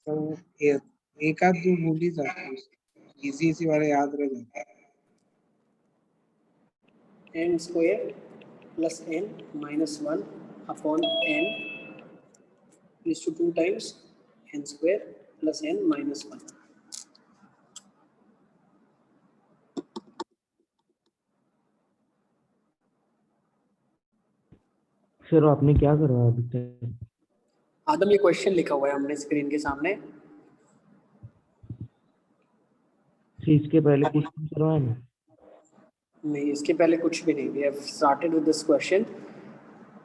तो एक आध दो भूल ही जाते हैं, इजी वाले याद रह जाते हैं। n square plus n minus 1 upon n is to 2 times n square plus n minus 1। Sir आपने क्या करवाया अभी तक? आदम, ये क्वेश्चन लिखा हुआ है हमने स्क्रीन के सामने। इसके पहले कुछ नहीं करवाया ना? नहीं, इसके पहले कुछ भी नहीं। We have started with this question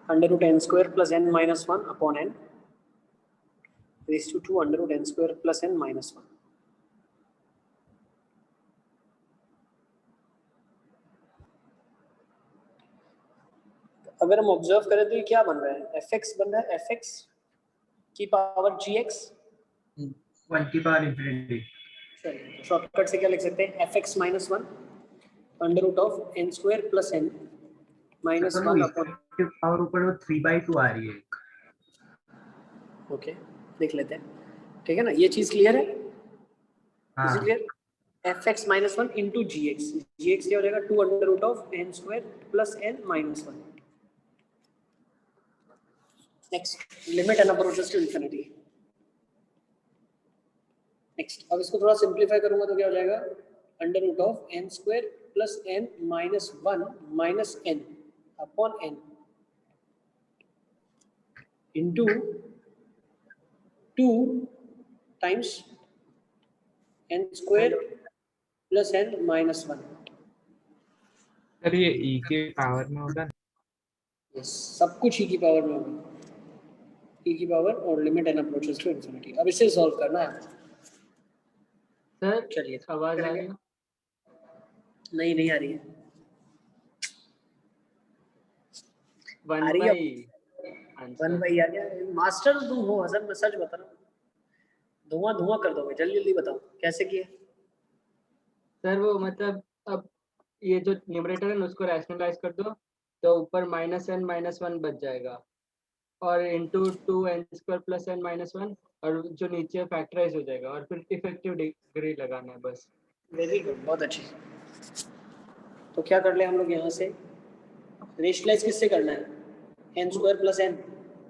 under root n square plus n minus 1 upon n raise to 2 under root n square plus n minus 1। अगर हम ऑब्जर्व करें तो ये क्या बन रहा है? fx बन रहा है fx की पावर gx 1 की पावर इंफिनिटी। चलिए शॉर्टकट से क्या लिख सकते हैं? fx minus 1 under root of n square plus n minus 1 upon power ऊपर वो 3/2 आ रही है। ओके, देख लेते हैं। ठीक है ना, ये चीज क्लियर है? हाँ। Clear? fx minus 1 into gx, gx क्या हो जाएगा? 2 under root of n square plus n minus 1। Next, limit n approaches to infinity. Next, अब इसको थोड़ा सिंप्लीफाई करूंगा तो क्या हो जाएगा? Under root of n square plus n minus 1 minus n upon n into 2 times n square plus n minus 1। Sir ये e के पावर में होगा ना? यस, सब कुछ e की पावर में होगा, e की पावर और limit n approaches to infinity. अब इसे सॉल्व करना है। सर चलिए आवाज आ रही है? नहीं आ रही है। 1 आ रही बाई है आंसर। 1 बाई आ गया। मास्टर तुम हो हसन, मैं सच बता रहा हूँ। धुआं कर दोगे। जल्दी जल्दी बताओ कैसे किए? सर वो मतलब अब ये जो न्यूमरेटर है ना उसको रैशनलाइज कर दो तो ऊपर माइनस n माइनस 1 बच जाएगा और into 2n square plus n minus 1 और जो नीचे फैक्टराइज हो जाएगा और फिर इफेक्टिव डिग्री लगाना है बस। वेरी गुड, बहुत अच्छी। तो क्या कर ले हम लोग यहाँ से? रेशनलाइज किससे करना है? n square plus n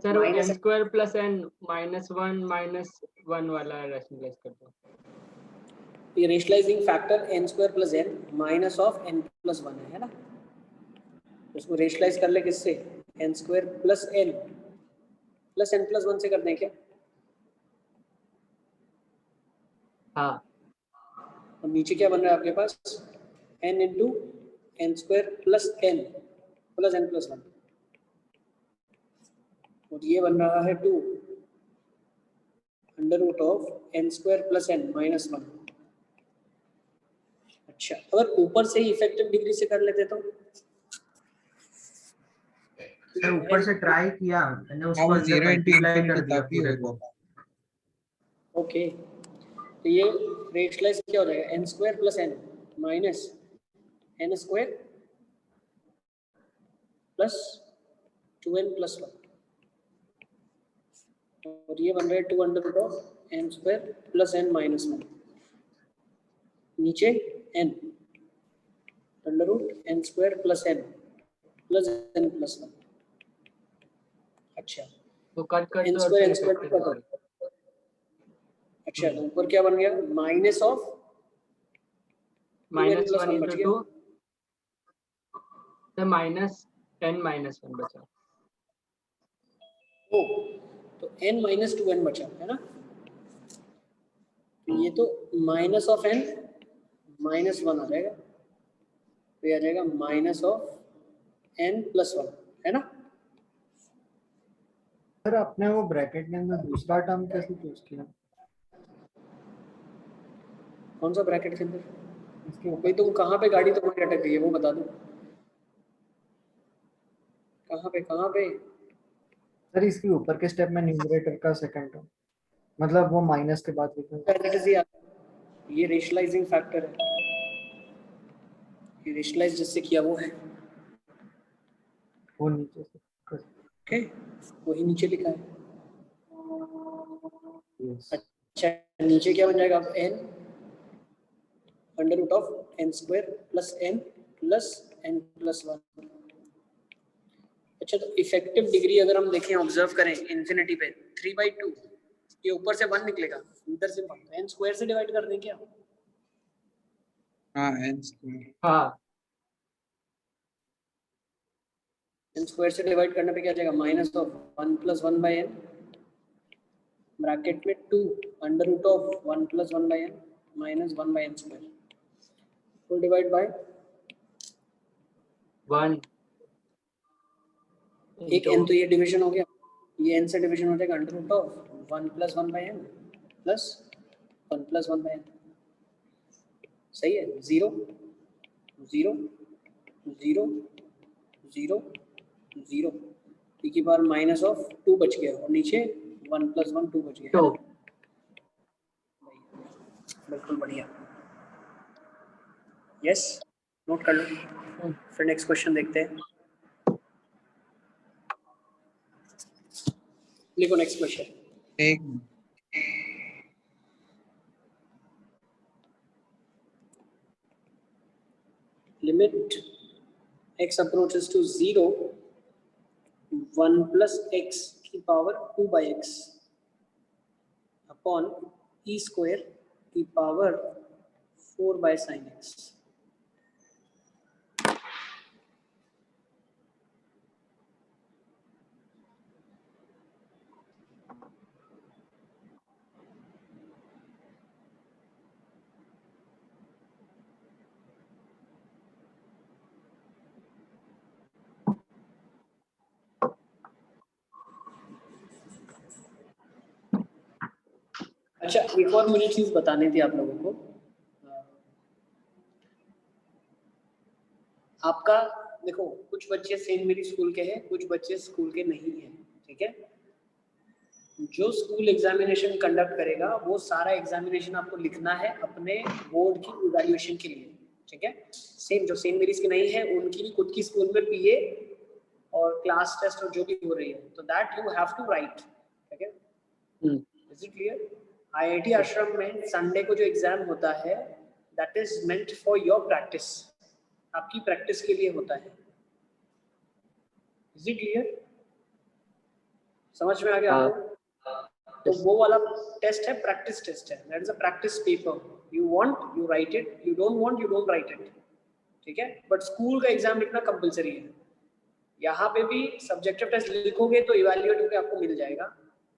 sir वो n square plus n minus 1 वाला रैशनलाइज कर दो। ये rationalising factor n square plus n minus of n plus 1 है ना? उसको रेशनलाइज कर ले किससे? n square plus n plus n plus 1 से कर दें क्या? हाँ। और नीचे क्या बन रहा है आपके पास? n into n square plus n plus n plus 1 और ये बन रहा है 2 under root of n square plus n minus 1। अच्छा, अगर ऊपर से ही इफेक्टिव डिग्री से कर लेते तो? सर ऊपर से ट्राई किया मैंने, उसको वो अंदर 0 into मल्टीप्लाई कर infinity दिया तभी पूरे होगा। को। ओके, तो ये रेशनलाइज क्या हो जाएगा? n square plus n minus n square plus 2n plus 1 और ये बन रहा है 2 under root of n square plus n minus 1 नीचे n under root n square plus n plus n plus 1। अच्छा, तो कट कर n दो और स्क्वायर फिर n square effective cut degree. करो। अच्छा, तो ऊपर क्या बन गया? माइनस ऑफ माइनस प्लस 1 1 बच इंटू गया। 2 तो माइनस n माइनस 1 बचा। ओ, तो n माइनस 2n बचा है ना? तो ये तो माइनस ऑफ n माइनस 1 आ जाएगा, तो ये आ जाएगा माइनस ऑफ n प्लस 1 है ना? सर आपने वो ब्रैकेट के अंदर दूसरा टर्म कैसे चूज किया? कौन सा ब्रैकेट के अंदर? इसके भाई तुम कहाँ पे गाड़ी तुम्हारी अटक गई है वो बता दो। कहाँ पे? सर इसके ऊपर के स्टेप में न्यूमरेटर का सेकंड टर्म, मतलब वो माइनस के बाद लिखा। ये रेशनलाइजिंग फैक्टर है, ये रेशनलाइज जिससे किया वो है। वो नीचे से ओके, वही नीचे लिखा है। yes. अच्छा नीचे क्या बन जाएगा अब n under root of n square plus n plus 1। अच्छा तो इफेक्टिव डिग्री अगर हम देखें ऑब्जर्व करें इंफिनिटी पे 3/2, ये ऊपर से 1 निकलेगा इधर से 1, n स्क्वायर से डिवाइड कर दें क्या? हाँ n स्क्वायर। हाँ n स्क्वायर से डिवाइड करने पे क्या आ जाएगा minus of 1 plus 1 by n bracket में 2 under root of 1 plus 1 by n minus 1 by n square full divide by 1 एक n तो ये डिवीजन हो गया, ये n से डिवीजन हो जाएगा under root of 1 plus 1 by n plus 1 plus 1 by n। सही है 0 0 0 0 0 e की पावर माइनस ऑफ 2 बच गया और नीचे 1 प्लस 1 2 बच गया। 2 बिल्कुल बढ़िया। यस नोट कर लो। फिर नेक्स्ट क्वेश्चन देखते हैं। लिखो नेक्स्ट क्वेश्चन। एक limit x approaches to 0 1 plus x की power 2 by x upon e square की पावर 4 by sin x। अच्छा एक और मुझे चीज बतानी थी आप लोगों को। आपका देखो कुछ बच्चे सेंट मेरी स्कूल के हैं, कुछ बच्चे स्कूल के नहीं हैं, ठीक है। जो स्कूल एग्जामिनेशन कंडक्ट करेगा वो सारा एग्जामिनेशन आपको लिखना है अपने बोर्ड की इवैल्यूएशन के लिए, ठीक है। सेम जो सेंट मेरीज की नहीं है उनकी भी खुद की स्कूल में पीए और क्लास टेस्ट और जो भी हो रही है, तो that you have to write, ठीक है। Is it clear? आईआईटी आश्रम में संडे को जो एग्जाम होता है that is meant for your practice, आपकी प्रैक्टिस के लिए होता है। Is it clear? समझ में आ गया आपको? तो वो वाला टेस्ट है प्रैक्टिस टेस्ट है, that is a practice paper. You want you right it, you don't want you don't write it, ठीक है। बट स्कूल का एग्जाम लिखना कंपलसरी है। यहाँ पे भी सब्जेक्टिव टेस्ट लिखोगे तो इवैल्यूएट होकर आपको मिल जाएगा,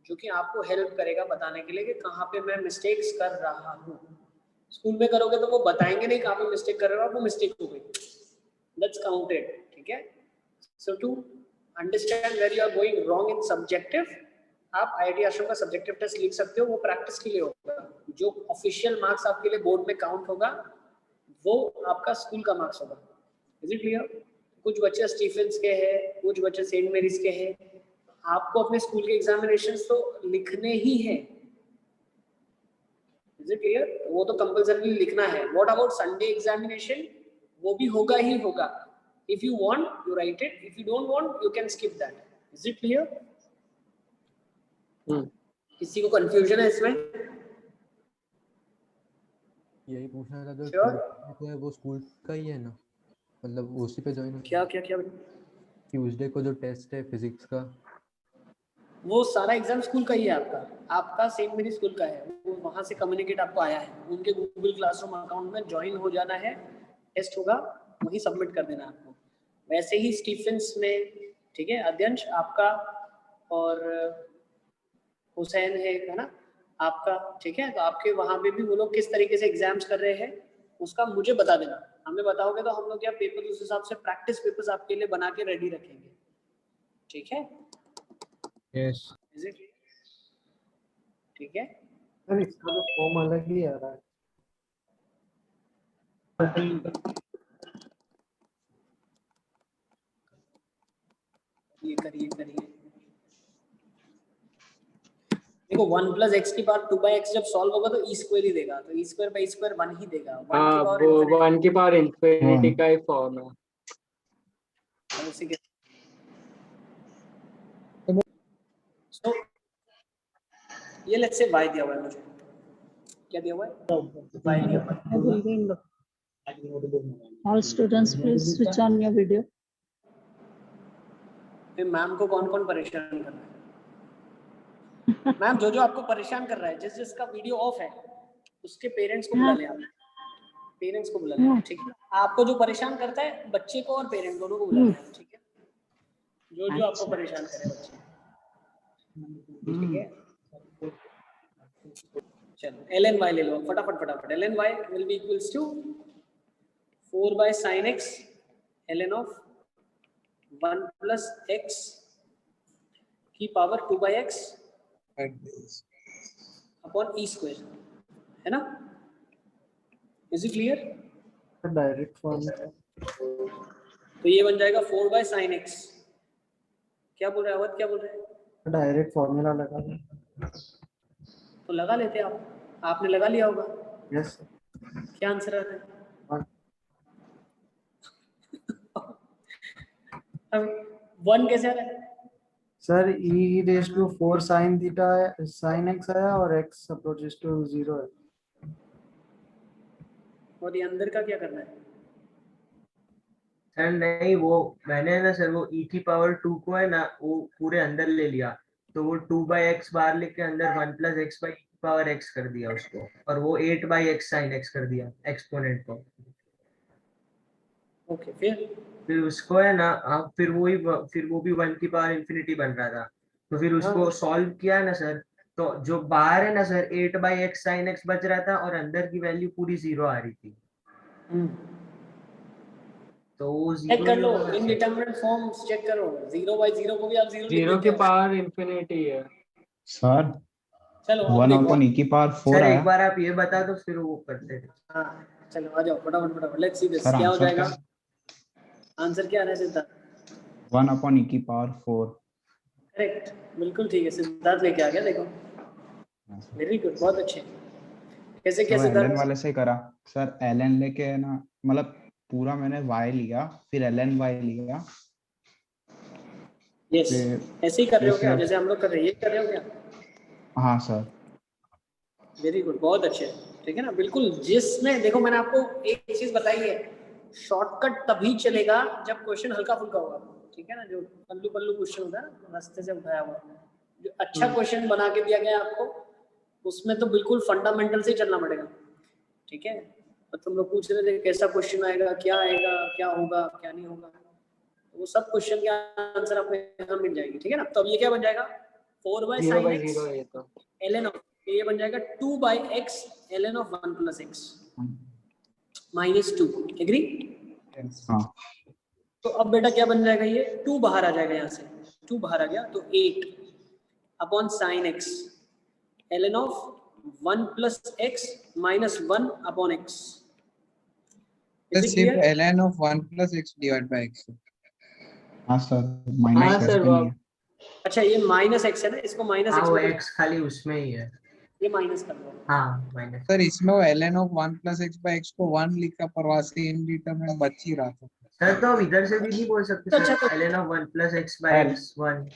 जो कि आपको हेल्प करेगा बताने के लिए कि कहाँ पे मैं मिस्टेक्स कर रहा हूँ। स्कूल में करोगे तो वो बताएंगे नहीं कहाँ पे मिस्टेक कर रहे हो, आपको मिस्टेक हो गई, दैट्स काउंटेड, ठीक है। So to understand where you are going wrong in subjective, आप आईआईटी आश्रम का सब्जेक्टिव टेस्ट लिख सकते हो, वो प्रैक्टिस के लिए होगा। जो ऑफिशियल मार्क्स आपके लिए बोर्ड में काउंट होगा वो आपका स्कूल का मार्क्स होगा। Is it clear? कुछ बच्चे स्टीफेंस के हैं, कुछ बच्चे सेंट मेरीज के हैं, आपको अपने स्कूल के एग्जामिनेशंस तो लिखने ही हैं। Is it clear? वो तो कंपल्सरी लिखना है। What about Sunday examination? वो भी होगा ही होगा। If you want you right it, if you don't want you can skip that. Is it clear? किसी को कंफ्यूजन है इसमें? यही पूछना था, जो Sure. ट्यूसडे है वो स्कूल का ही है ना, मतलब उसी पे ज्वाइन? क्या क्या क्या? ट्यूसडे को जो टेस्ट है फिजिक्स का, वो सारा एग्जाम स्कूल का ही है आपका, आपका सेंट मेरी स्कूल का है, वो वहां से कम्युनिकेट आपको आया है, उनके गूगल क्लासरूम अकाउंट में ज्वाइन हो जाना है, टेस्ट होगा वही सबमिट कर देना आपको। वैसे ही स्टीफेंस में, ठीक है, अध्यंश आपका और हुसैन है ना आपका, ठीक है। तो आपके वहां पे भी वो लोग किस तरीके से एग्जाम्स कर रहे हैं उसका मुझे बता देना। हमें बताओगे तो हम लोग क्या पेपर उस हिसाब से प्रैक्टिस पेपर्स आपके लिए बना के रेडी रखेंगे, ठीक है। Yes Is it clear? ठीक है। सर इसका तो फॉर्म अलग ही आ रहा है। ये करिए करिए। देखो 1 प्लस एक्स की पावर 2 बाई एक्स जब सॉल्व होगा तो ई स्क्वायर ही देगा, तो ई स्क्वायर बाई स्क्वायर 1 ही देगा। 1 की हाँ पावर वो infinity 1 की पावर इंफिनिटी का ही फॉर्म है। और उसी के so, ये लेट्स से y दिया हुआ है मुझे, क्या दिया हुआ है? y दिया हुआ है। I will be in the all students please switch on your video. फिर मैम को कौन कौन परेशान कर रहा है? मैम जो आपको परेशान कर रहा है, जिसका वीडियो ऑफ है उसके पेरेंट्स को बुला ले आप। पेरेंट्स को बुला ले, ठीक है? आपको जो परेशान करता है बच्चे को और पेरेंट दोनों को बुला ले, ठीक है? जो आपको परेशान करे बच्चे, ठीक है? चलो ln y ले लो फटाफट। ln y will be equals to 4 by sin x ln of 1 plus x की power 2 by x upon e square, है ना? Is it clear? Direct form तो ये बन जाएगा 4 by sin x। क्या बोल रहे हैं अवध, क्या बोल रहे हैं? डायरेक्ट फॉर्मूला लगा दो। तो लगा लेते आप, आपने लगा लिया होगा। यस क्या आंसर आ रहा है? अब 1 कैसे आ रहा है? Sir e raise to 4 sin theta है, sin x आया और x अप्रोचेस टू 0 है। और ये अंदर का क्या करना है? सर नहीं, वो मैंने ना सर वो e की पावर 2 को है ना वो पूरे अंदर ले लिया, तो वो 2 by x बाहर लेके अंदर 1 plus x by power x कर दिया उसको, और वो 8 by x sin x कर दिया एक्सपोनेंट को। ओके, फिर उसको है ना फिर वो भी 1 की पावर इंफिनिटी बन रहा था, तो फिर उसको सॉल्व किया ना सर, तो जो बाहर है ना sir 8 by x sin x बच रहा था और अंदर की वैल्यू पूरी 0 आ रही थी। तो वो चेक कर लो इनडिटरमिनेट फॉर्म्स, चेक करो 0 by 0 को भी आप 0 0 की पावर इंफिनिटी है सर। चलो 1 upon e की पावर 4 सर आया। एक बार आप ये बता दो फिर वो करते हैं। हाँ चलो आ जाओ फटाफट, लेट्स सी दिस। सर क्या हो आंसर जाएगा? क्या? आंसर क्या आ रहा है सिद्धार्थ? 1 upon e की पावर 4। करेक्ट, बिल्कुल ठीक है, सिद्धार्थ लेके आ गया, देखो वेरी गुड, बहुत अच्छे। कैसे तो कैसे ln वाले से करा सर, ln लेके है ना, मतलब पूरा मैंने y लिया, फिर ln y लिया। यस, ऐसे ही कर रहे हो क्या, फिर- जैसे हम लोग कर रहे हैं, ये कर रहे हो क्या? हाँ सर। वेरी गुड, बहुत अच्छे, ठीक है ना, बिल्कुल। जिसमें देखो मैंने आपको एक चीज बताई है, शॉर्टकट तभी चलेगा जब क्वेश्चन हल्का फुल्का होगा, ठीक है ना, जो पल्लू पल्लू क्वेश्चन होता है ना रास्ते से उठाया हुआ, जो अच्छा क्वेश्चन बना के दिया गया आपको, उसमें तो बिल्कुल फंडामेंटल से चलना पड़ेगा, ठीक है। तो तुम लोग पूछ रहे थे कैसा क्वेश्चन आएगा, क्या होगा, क्या नहीं होगा, वो सब क्वेश्चन के आंसर आपको यहाँ मिल जाएगी, ठीक है ना। तो अब ये क्या बन जाएगा? 4 by 0 by sin x 0 है ये तो। ln of, ये बन जाएगा 2 by x ln of 1 plus x minus 2, agree? हाँ तो अब बेटा क्या बन जाएगा, ये 2 बाहर आ जाएगा, यहाँ से 2 बाहर आ गया, तो 8 upon sin x ln of 1 plus x minus 1 upon x। सिर्फ ln of 1 plus x divided by x। हाँ सर, हाँ माइनस सर, नहीं है। अच्छा ये माइनस x है ना, इसको माइनस हाँ x वो में x खाली उसमें ही है। ये माइनस कर दो। हाँ माइनस। सर इसमें वो ln of 1 plus x by x को 1 लिखा, परवासी इनडिटरमिनेट बच ही रहा था। सर तो अब इधर से भी नहीं बोल सकते अच्छा, sir, ln of 1 plus x by x 1।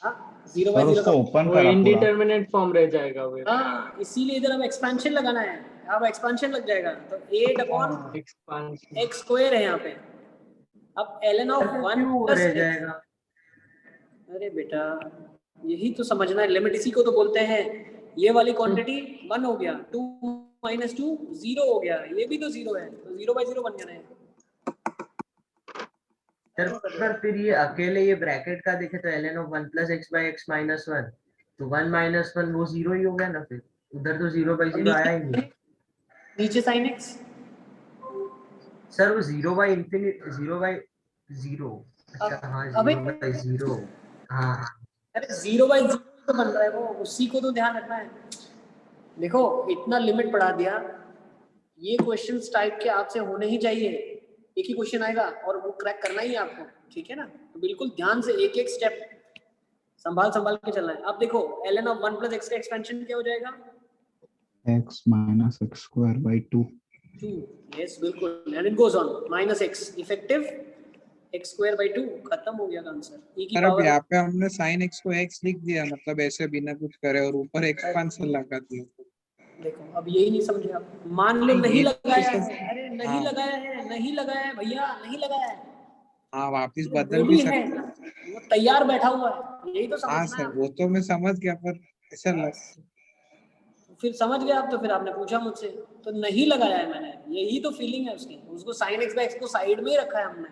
हाँ 0 सर by 0 उसको ओपन वो करा पूरा। इंडिटरमिनेट फॉर्म रह जाएगा वो। हाँ इसीलिए इधर अब एक्सपेंशन लगाना है, अब एक्सपेंशन लग जाएगा, तो 8 अपॉन एक्सपांशन x स्क्वायर है यहाँ पे। अब ln of 1 क्यों plus रह x, जाएगा? अरे बेटा यही तो समझना है, लिमिट इसी को तो बोलते हैं। ये वाली क्वांटिटी 1 हो गया, 2 minus 2 0 हो गया, ये भी तो 0 है, तो 0 by 0 बन जाना है। सर फिर ये अकेले ये ब्रैकेट का देखे तो ln of 1 plus x by x minus 1, तो 1 minus 1 वो 0 ही हो गया ना, फिर उधर तो 0 by 0 आया ही नहीं। नीचे sin x, सर वो 0 by infinity 0 by 0। अच्छा हाँ 0 by 0। हाँ अरे 0 by 0 तो बन रहा है वो, उसी को तो ध्यान रखना है। देखो इतना लिमिट बढ़ा दिया, ये क्वेश्चंस टाइप के आपसे होने ही चाहिए, एक ही क्वेश्चन आएगा और वो क्रैक करना ही है आपको, ठीक है ना। तो बिल्कुल ध्यान से एक एक स्टेप संभाल के चलना है। अब देखो ln of 1 plus x का एक्सपेंशन क्या हो जाएगा? x minus x square by 2। 2, yes बिल्कुल, and it goes on minus x effective x square by 2, खत्म हो गया आंसर। e की सर अब पावर, यहाँ पे हमने sin x को x लिख दिया, मतलब ऐसे बिना कुछ करे, और ऊपर एक्सपेंशन लगा दिया। देखो अब यही नहीं समझे आप। मान लो नहीं लगाया है, अरे नहीं हाँ। लगाया है, नहीं लगाया है भैया, नहीं लगाया है, हाँ वापिस तो बदल भी बोली है, सकते। वो तैयार बैठा हुआ है, यही तो हाँ समझना सर, है। वो तो मैं समझ गया, पर ऐसा लग फिर समझ गए आप, तो फिर आपने पूछा मुझसे, तो नहीं लगाया है मैंने, यही तो फीलिंग है उसकी। उसको साइन एक्स बाय एक्स को साइड में ही रखा है हमने,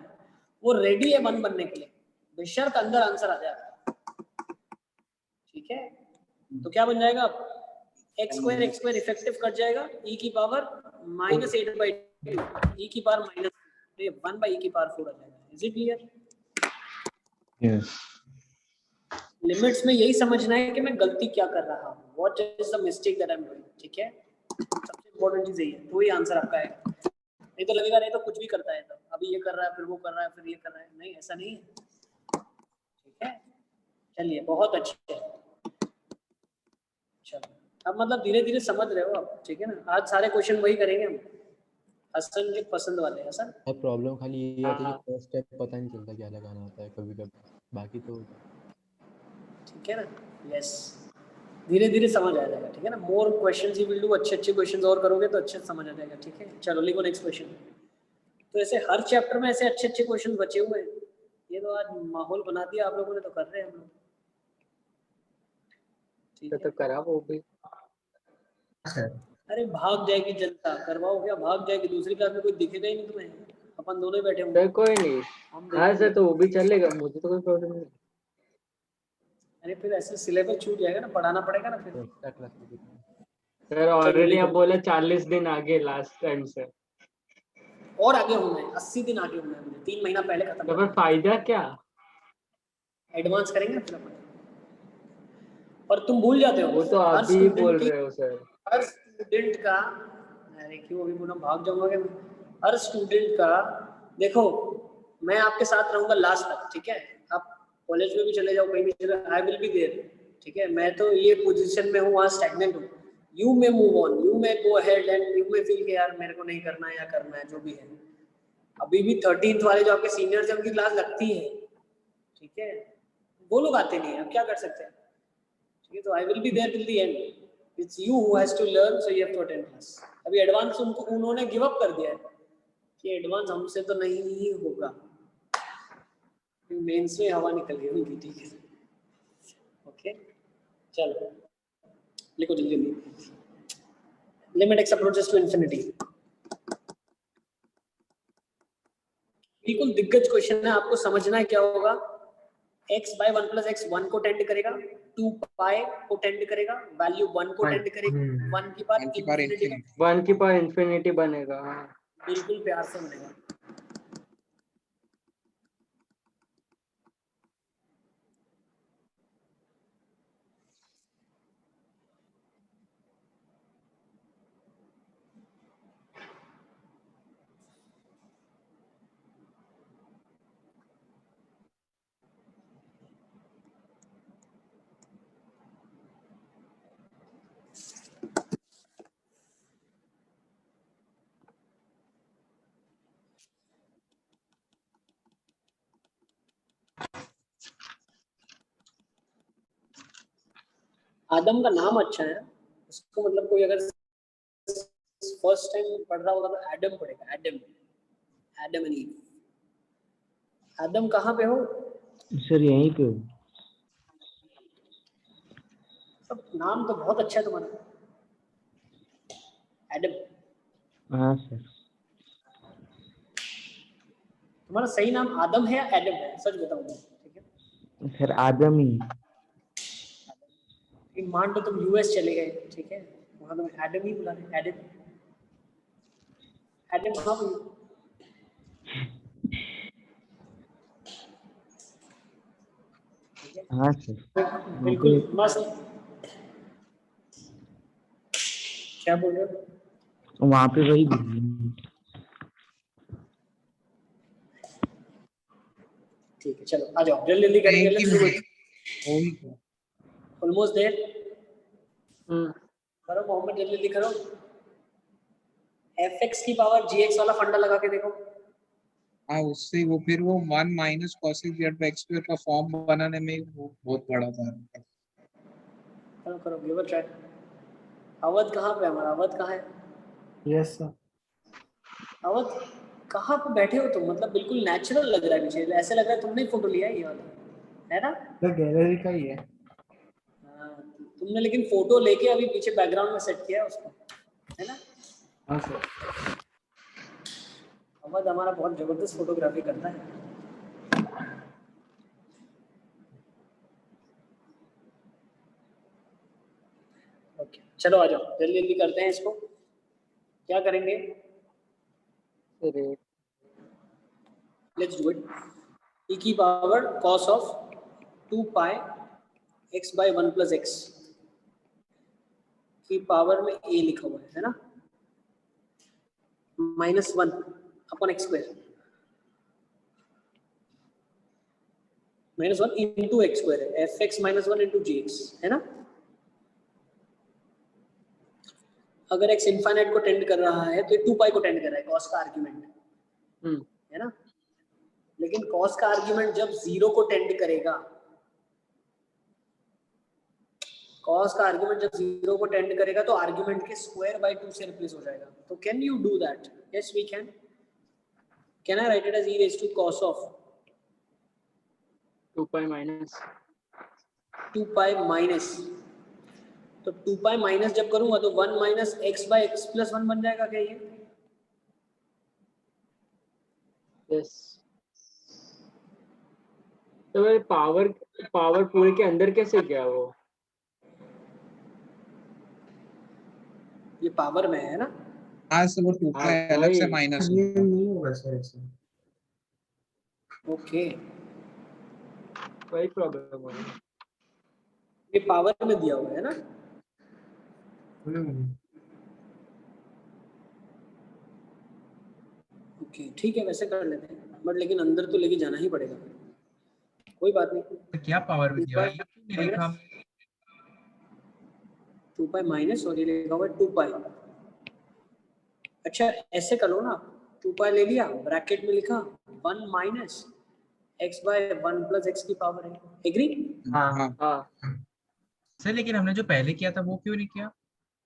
वो रेडी है 1 बनने के लिए, बेशर्त अंदर आंसर आ जाए। ठीक है, तो क्या बन जाएगा अब, एक्स स्क्वायर इफेक्टिव कट जाएगा, e की पावर -8/2, e की पावर माइनस 1/e⁴ आ जाएगा। Is it clear? Yes limits में यही समझना है कि मैं गलती क्या कर रहा हूँ, what is the mistake that I am doing. ठीक है, सबसे इम्पोर्टेंट चीज यही है, तो ये आंसर आपका है। नहीं तो लगेगा नहीं तो कुछ भी करता है, तो अभी ये कर रहा है, फिर वो कर रहा है, फिर ये कर रहा है, नहीं ऐसा नहीं है। ठीक है, चलिए बहुत अच्छे है। चलो अब मतलब धीरे धीरे समझ रहे हो आप, ठीक है ना। आज सारे क्वेश्चन वही करेंगे हम, हसन के पसंद वाले हैं सर। अब प्रॉब्लम खाली यही आती है हाँ। कि फर्स्ट स्टेप पता नहीं चलता क्या लगाना होता है कभी कभी, बाकी तो ठीक है ना, यस, धीरे धीरे समझ आ जाएगा। ठीक है ना, more questions you will do, अच्छे अच्छे क्वेश्चंस और करोगे तो अच्छे से समझ आ जाएगा। ठीक है, चलो लिखो नेक्स्ट क्वेश्चन। तो ऐसे हर चैप्टर में ऐसे अच्छे अच्छे क्वेश्चन बचे हुए हैं, ये तो आज माहौल बना दिया आप लोगों ने, तो कर रहे हैं हम लोग। ठीक है, तो करा वो भी। अरे भाग जाएगी जनता, करवाओ क्या, भाग जाएगी, दूसरी क्लास में कोई दिखेगा ही नहीं तुम्हें, अपन दोनों ही बैठे होंगे। सर कोई नहीं, हाँ सर तो वो भी चलेगा, मुझे तो कोई प्रॉब्लम नहीं। अरे फिर ऐसे सिलेबस छूट जाएगा ना, पढ़ाना पड़ेगा ना फिर। एक्स्ट्रा क्लास में सर ऑलरेडी आप बोले 40 दिन आगे लास्ट टाइम से, और आगे होना है, 80 दिन आगे होना है मुझे, 3 महीना पहले खत्म तो करना फिर फायदा क्या? एडवांस करेंगे फिर अपन। और तुम भूल जाते हो वो तो हर आप भी बोल स्टूडेंट की, रहे हो सर। हर स्टूडेंट का, अरे क्यों अभी बोला भाग जाऊंगा क्या मैं? हर स्टूडेंट का, देखो मैं आपके साथ रहूंगा लास्ट तक। ठीक है, आप कॉलेज में भी चले जाओ, कहीं भी चले, आई विल बी देयर। ठीक है, मैं तो ये पोजीशन में हूँ, वहाँ स्टैग्नेंट हूँ। You may move on, you may go ahead and you may feel कि यार मेरे को नहीं करना है या करना है, जो भी है। अभी भी 13th वाले जो आपके सीनियर्स हैं उनकी क्लास लगती है। ठीक है, वो लोग आते नहीं है, अब क्या कर सकते हैं। ठीक है, तो I will be there till the end, it's you who has to learn, so you have to attend class. अभी एडवांस उनको उन्होंने गिव अप कर दिया है कि एडवांस हमसे तो नहीं होगा, मेंस में हवा निकल गई उनकी। ठीक है, ओके चलो लिखो जल्दी जल्दी। Limit X approaches to infinity, बिल्कुल दिग्गज क्वेश्चन है, आपको समझना है क्या होगा। x by 1 plus x 1 को टेंड करेगा, 2 पाई को टेंड करेगा, वैल्यू 1 को टेंड करेगी, 1 की पावर इंफिनिटी का, 1 की पावर इंफिनिटी बनेगा। हाँ बिल्कुल प्यार से बनेगा। आदम का नाम अच्छा है, उसको मतलब कोई अगर फर्स्ट टाइम पढ़ रहा होगा तो एडम पढ़ेगा, एडम, एडम एंड ईव। आदम कहाँ पे हो सर? यहीं पे हो। सब, नाम तो बहुत अच्छा है तुम्हारा, एडम। हाँ सर। तुम्हारा सही नाम आदम है या एडम है, सच बताऊंगा। ठीक है सर आदम ही। मान तो तुम यूएस चले गए, ठीक है, वहां तुम एडम ही बुला रहे, एडम, एडम कहाँ पे? हाँ सर। बिल्कुल मस्त। क्या बोल रहे हो? वहाँ पे वही ठीक है चलो आ जाओ, जल्दी जल्दी करेंगे, ऑलमोस्ट देयर। करो मोहम्मद, जल्दी जल्दी करो। fx की पावर gx वाला फंडा लगा के देखो। हाँ उससे वो फिर वो 1 minus cosec z by x square का फॉर्म बनाने में वो बहुत बड़ा था। करो करो, गिव अ ट्राई। अवध कहाँ पे है हमारा? अवध कहाँ है? Yes sir. अवध कहाँ पे बैठे हो तुम? मतलब बिल्कुल नेचुरल लग रहा है पीछे, ऐसे लग रहा है तुमने फोटो लिया है ये वाला, है ना? तो गैलरी का ही है। हाँ, तुमने लेकिन फोटो लेके अभी पीछे बैकग्राउंड में सेट किया है उसको, है ना? हाँ सर। अवध हमारा बहुत जबरदस्त फोटोग्राफी करता है। ओके चलो आ जाओ, जल्दी जल्दी करते हैं इसको। क्या करेंगे? Let's do it. e की power cos of 2 pi x by 1 plus X की पावर में a लिखा हुआ है ना, -1 upon x square, -1 into x square है, fx -1 इंटू gx, है ना? अगर x इनफाइनाइट को टेंड कर रहा है तो 2 पाई को टेंड कर रहा है, cos का आर्ग्यूमेंट, है ना? लेकिन cos का आर्ग्यूमेंट जब 0 को टेंड करेगा, cos का आर्ग्यूमेंट जब 0 को टेंड करेगा तो आर्ग्यूमेंट के स्क्वायर बाय 2 से रिप्लेस हो जाएगा। तो can you do that? Yes we can. Can I write it as e raise to cos of 2 pi minus 2 pi minus, तो 2 पाई माइनस जब करूंगा तो 1 minus X by X plus 1 बन जाएगा क्या ये? यस। तो भाई पावर पूरे के अंदर कैसे गया वो? ये पावर में है ना? हाँ से वो 2 पाई अलग से माइनस ये नहीं होगा सर ऐसे। ओके, वही प्रॉब्लम हो रही है। ये पावर में दिया हुआ है ना? ओके ठीक है, वैसे कर लेते हैं, बट लेकिन अंदर तो लेके जाना ही पड़ेगा, कोई बात नहीं। क्या पावर में दिया है? ये क्यों नहीं लिखा? 2 पाई माइनस और ये लिखा हुआ है 2 पाई। अच्छा ऐसे कर लो ना, 2 पाई ले लिया, ब्रैकेट में लिखा 1 minus X by 1 plus X की पावर है। एग्री? हाँ हाँ सर लेकिन हमने जो पहले किया था वो क्यों नहीं किया?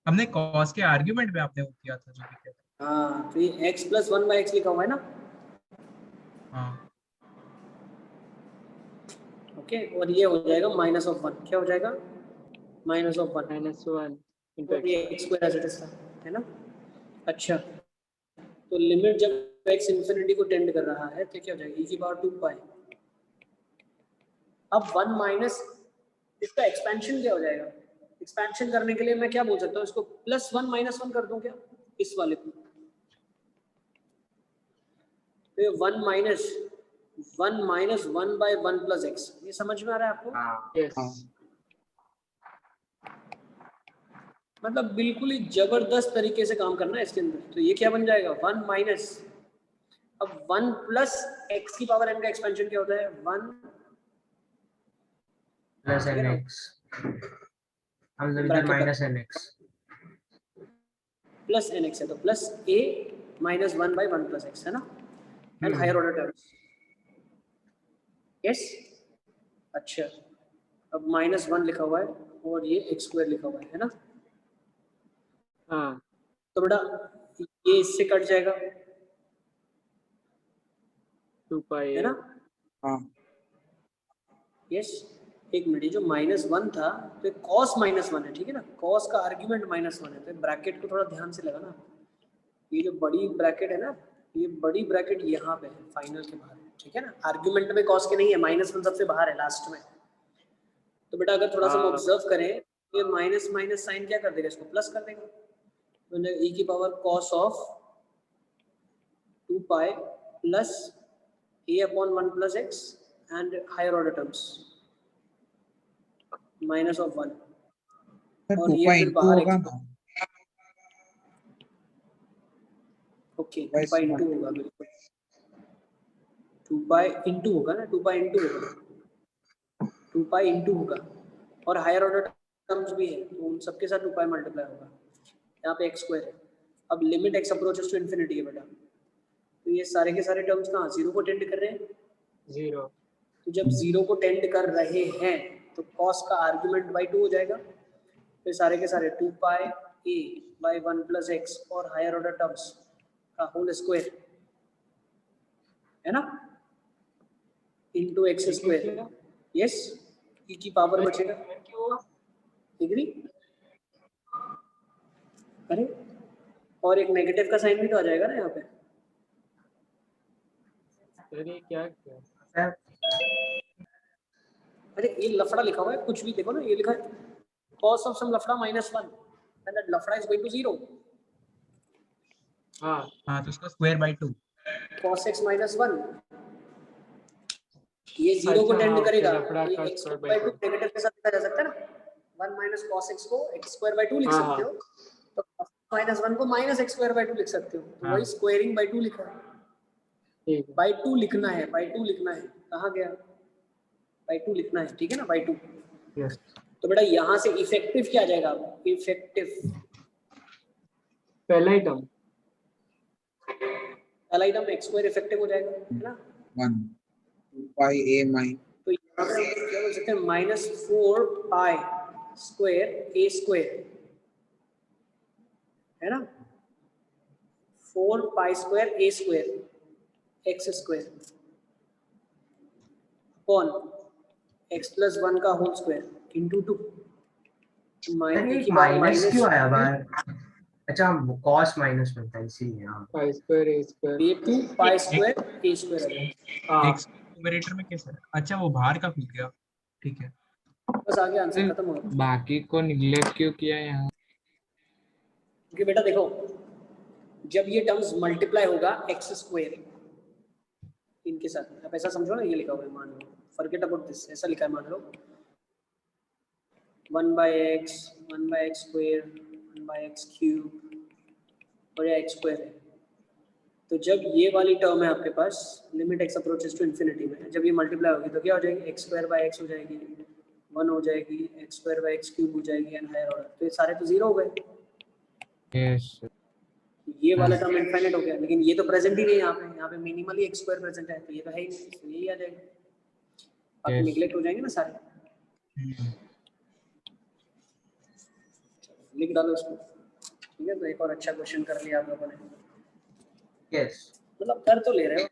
हमने cos के आर्ग्यूमेंट में आपने वो किया था जो भी किया था। हाँ तो ये x प्लस 1 बाई एक्स लिखा हुआ है ना? हाँ ओके, और ये हो जाएगा माइनस ऑफ 1, क्या हो जाएगा? माइनस ऑफ 1 -1 और ये x square as it is था, है ना? अच्छा तो लिमिट जब x इंफिनिटी को टेंड कर रहा है तो क्या हो जाएगा? e की पावर 2 पाई। अब 1 माइनस इसका एक्सपेंशन क्या हो जाएगा? एक्सपेंशन करने के लिए मैं क्या बोल सकता हूँ, इसको प्लस 1 माइनस 1 कर दूं क्या इस वाले को? तो ये 1 माइनस 1 बाय 1 प्लस एक्स, ये समझ में आ रहा है आपको? यस। मतलब बिल्कुल ही जबरदस्त तरीके से काम करना है इसके अंदर। तो ये क्या बन जाएगा? 1 माइनस, अब 1 प्लस एक्स की पावर n का एक्सपेंशन क्या होता है? 1 प्लस nx, हम इधर माइनस nx प्लस nx है तो plus a minus 1 by 1 plus X, है ना? And higher order terms. Yes अच्छा, अब -1 लिखा हुआ है और ये x स्क्वायर लिखा हुआ है ना? हाँ तो बेटा ये इससे कट जाएगा, 2 पाई है ना? हाँ यस एक मिनट, ये जो -1 था तो cos -1 है, ठीक है ना? cos का आर्ग्यूमेंट -1 है, तो ब्रैकेट को थोड़ा ध्यान से लगाना। ये जो बड़ी ब्रैकेट है ना, ये बड़ी ब्रैकेट यहाँ पे है, फाइनल के बाहर है, ठीक है ना? आर्ग्यूमेंट में cos के नहीं है, -1 सबसे बाहर है लास्ट में। तो बेटा अगर थोड़ा सा ऑब्जर्व करें, ये माइनस माइनस साइन क्या कर देगा? इसको प्लस कर देगा। तो e की power cos of 2 pi plus a upon 1 plus X and higher order terms minus of 1 sir और 2 ये पाई फिर इनटू बाहर होगा एक, ना? ओके 2 पाई इंटू होगा, बिल्कुल 2 पाई इंटू होगा ना, 2 पाई इंटू होगा, 2 पाई इंटू होगा और हायर ऑर्डर टर्म्स भी है तो उन सबके साथ 2 पाई मल्टीप्लाई होगा। यहाँ पे एक्स स्क्वायर है। अब limit X approaches to infinity है बेटा, तो ये सारे के सारे टर्म्स कहाँ 0 को टेंड कर रहे हैं? 0। तो जब 0 को टेंड कर रहे हैं तो cos का आर्गुमेंट बाई 2 हो जाएगा, फिर सारे के सारे 2 पाई a by 1 plus x और हायर ऑर्डर टर्म्स का होल स्क्वायर है ना into x square yes e की पावर बचेगा डिग्री अरे और एक नेगेटिव का साइन भी तो आ जाएगा ना यहाँ पे सर ये क्या किया सर अरे ये लफड़ा लिखा हुआ है कुछ भी देखो ना ये लिखा है cos of some लफड़ा -1 and that लफड़ा is going to 0 हाँ तो उसका स्क्वायर बाय 2 cos x -1 ये 0 को अच्छा, टेंड हाँ, करेगा लफड़ा ये का x square by by 2 two। Negative के साथ लिखा जा सकता है ना 1 minus cos x को x square by 2 लिख हाँ, सकते हो तो -1 को -x square by 2 लिख सकते हो तो वही स्क्वायरिंग by 2 लिखा है ठीक है by 2 लिखना है by 2 लिखना है कहाँ गया by 2 लिखना है ठीक है ना by 2 यस तो बेटा यहाँ से इफेक्टिव क्या आ जाएगा इफेक्टिव पहला ही टर्म पहला आइटम x स्क्वायर इफेक्टिव हो जाएगा है ना 1 pi a minus तो यहाँ पे हम क्या बोल सकते हैं -4 पाई स्क्वायर a स्क्वायर है ना 4 pi square a square x square कौन x प्लस 1 का होल स्क्वायर इंटू 2 माइनस क्यों आया बाहर अच्छा cos -1 था इसीलिए हाँ पाई स्क्वायर ए स्क्वायर ये 2 पाई स्क्वायर a स्क्वायर हाँ x न्यूमरेटर में कैसे है? अच्छा वो बाहर का खुल गया ठीक है बस आगे आंसर खत्म हो गया बाकी को निगलेक्ट क्यों किया यहाँ क्योंकि बेटा देखो जब ये टर्म्स मल्टीप्लाई होगा x स्क्वायर इनके साथ आप ऐसा समझो ना ये लिखा हुआ है मान लो फॉरगेट अबाउट दिस ऐसा लिखा है मान लो 1 by x square 1 by x cube और ये x square है तो जब ये वाली टर्म है आपके पास limit x approaches to infinity में जब ये मल्टीप्लाई होगी तो क्या हो जाएगी x स्क्वायर बाय x हो जाएगी 1 हो जाएगी x square by x cube हो जाएगी एंड हायर ऑर्डर तो ये सारे तो 0 हो गए यस ये वाला टर्म इनफाइनाइट हो गया लेकिन ये तो प्रेजेंट ही नहीं यहाँ पे मिनिमली x स्क्वायर प्रेजेंट है तो ये तो है ही नहीं तो यही आ जाएगा बाकी Yes. निगलेक्ट हो जाएंगे ना सारे लिख डालो इसको ठीक है तो एक और अच्छा क्वेश्चन कर लिया आप लोगों ने यस मतलब कर तो ले रहे हो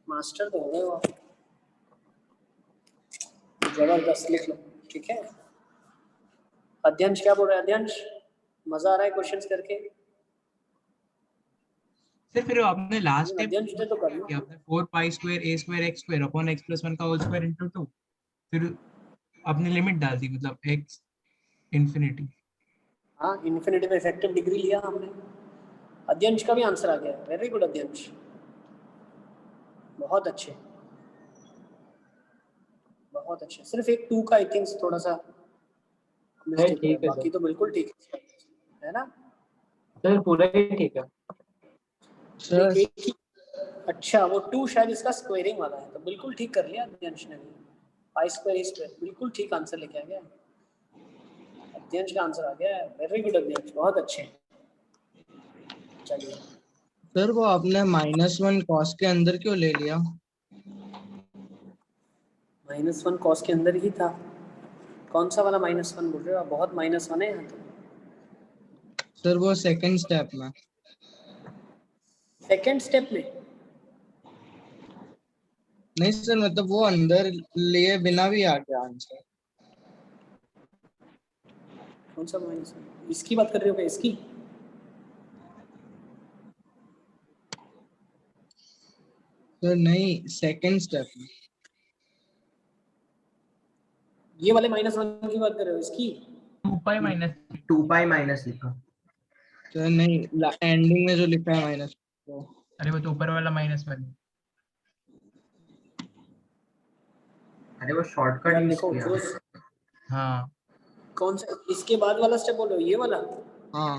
मास्टर तो हो गए हो आप जबरदस्त लिख लो ठीक है अध्यंश क्या बोल रहा है अध्यंश मजा आ रहा है क्वेश्चंस करके सर फिर आपने लास्ट टाइम अध्यंश ने तो कर लो आपने 4 pi square a square x square upon x plus 1 का होल स्क्वायर इनटू 2 फिर आपने लिमिट डाल दी मतलब x इंफिनिटी हाँ इन्फिनिटी में इफेक्टिव डिग्री लिया हमने अध्यंश का भी आंसर आ गया वेरी गुड अध्यंश बहुत अच्छे सिर्फ एक 2 का आई थिंक थोड़ा सा ठीक है बाकी तो बिल्कुल ठीक है ना सर पूरा ही ठीक है सर अच्छा वो 2 शायद इसका स्क्वायरिंग वाला है तो बिल्कुल ठीक कर लिया अध्यंश ने भी पाई स्क्वायर स्क्वायर बिल्कुल ठीक आंसर लेके आ गया अध्यंश का आंसर आ गया है वेरी गुड अध्यंश बहुत अच्छे चलिए सर वो आपने -1 कॉस के अंदर क्यों ले लिया -1 कॉस के अंदर ही था कौन सा वाला -1 बोल रहे हो आप बहुत -1 है यहाँ तो सर वो सेकंड स्टेप में सेकंड स्टेप में नहीं सर मतलब वो अंदर लिए बिना भी आ गया आंसर कौन सा -1 इसकी बात कर रहे हो क्या इसकी सर नहीं सेकंड स्टेप में ये वाले -1 की बात कर रहे हो इसकी 2 पाई माइनस लिखा सर नहीं एंडिंग में जो लिखा है माइनस अरे वो तो ऊपर वाला -1 अरे वो शॉर्टकट यूज देखो किया हाँ कौन सा इसके बाद वाला स्टेप बोलो ये वाला हाँ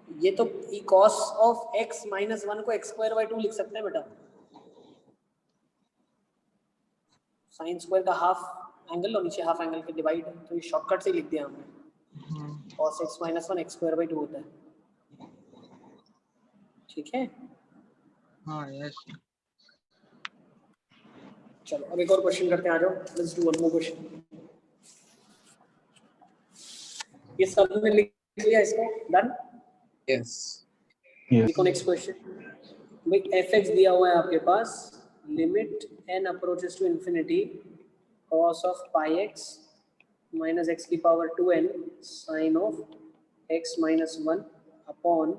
ये तो cos ऑफ x -1 को x स्क्वायर बाय 2 लिख सकते हैं बेटा साइन स्क्वायर का हाफ एंगल और नीचे हाफ एंगल के डिवाइड तो ये शॉर्टकट से लिख दिया हमने cos x -1 x square by 2 होता है ठीक है हाँ यस चलो अब एक और क्वेश्चन करते हैं आ जाओ let's do one more question ये सब में लिख लिया इसको, डन। यस देखो नेक्स्ट क्वेश्चन, भाई fx दिया हुआ है आपके पास, limit n approaches to infinity cos of pi x minus x की power 2n sin of x minus 1 upon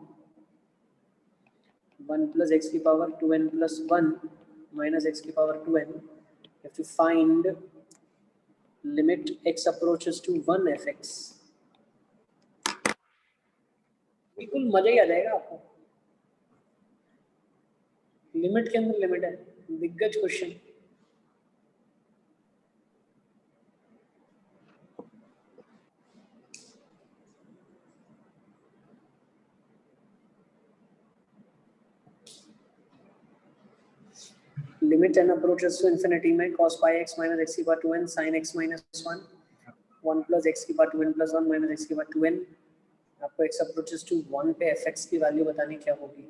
1 plus x की power 2n plus 1 minus x की power 2n. You have to find limit x approaches to 1 fx. बिल्कुल मजा ही आ जाएगा आपको, limit के अंदर limit है, दिग्गज question. Limit n approaches to infinity में cos pi x minus x की power 2n sin x minus 1 1 plus x की power 2n plus 1 minus x की पावर 2n। आपको x approaches to 1 पे fx की वैल्यू बतानी क्या होगी।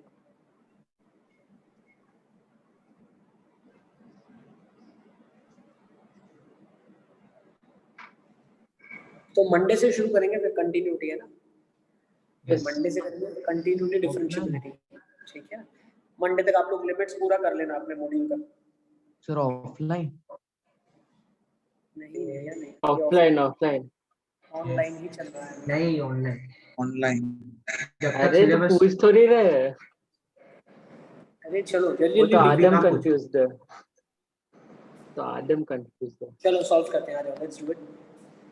तो मंडे से शुरू करेंगे, फिर कंटिन्यूटी है ना, फिर मंडे से करेंगे कंटिन्यूटी डिफरेंशिएबिलिटी, ठीक है। मंडे तक आप लोग लिमिट्स पूरा कर लेना अपने मॉड्यूल का। सर ऑफलाइन नहीं है या नहीं, ऑफलाइन ऑफलाइन ऑनलाइन ही चल रहा है। नहीं ऑनलाइन ऑनलाइन। अरे तो पूछ थोड़ी रहे हैं। अरे चलो जल्दी वो तो जल्दी आदम कंफ्यूज्ड है, तो आदम कंफ्यूज्ड है। चलो सॉल्व करते हैं, आ जाओ लेट्स डू इट।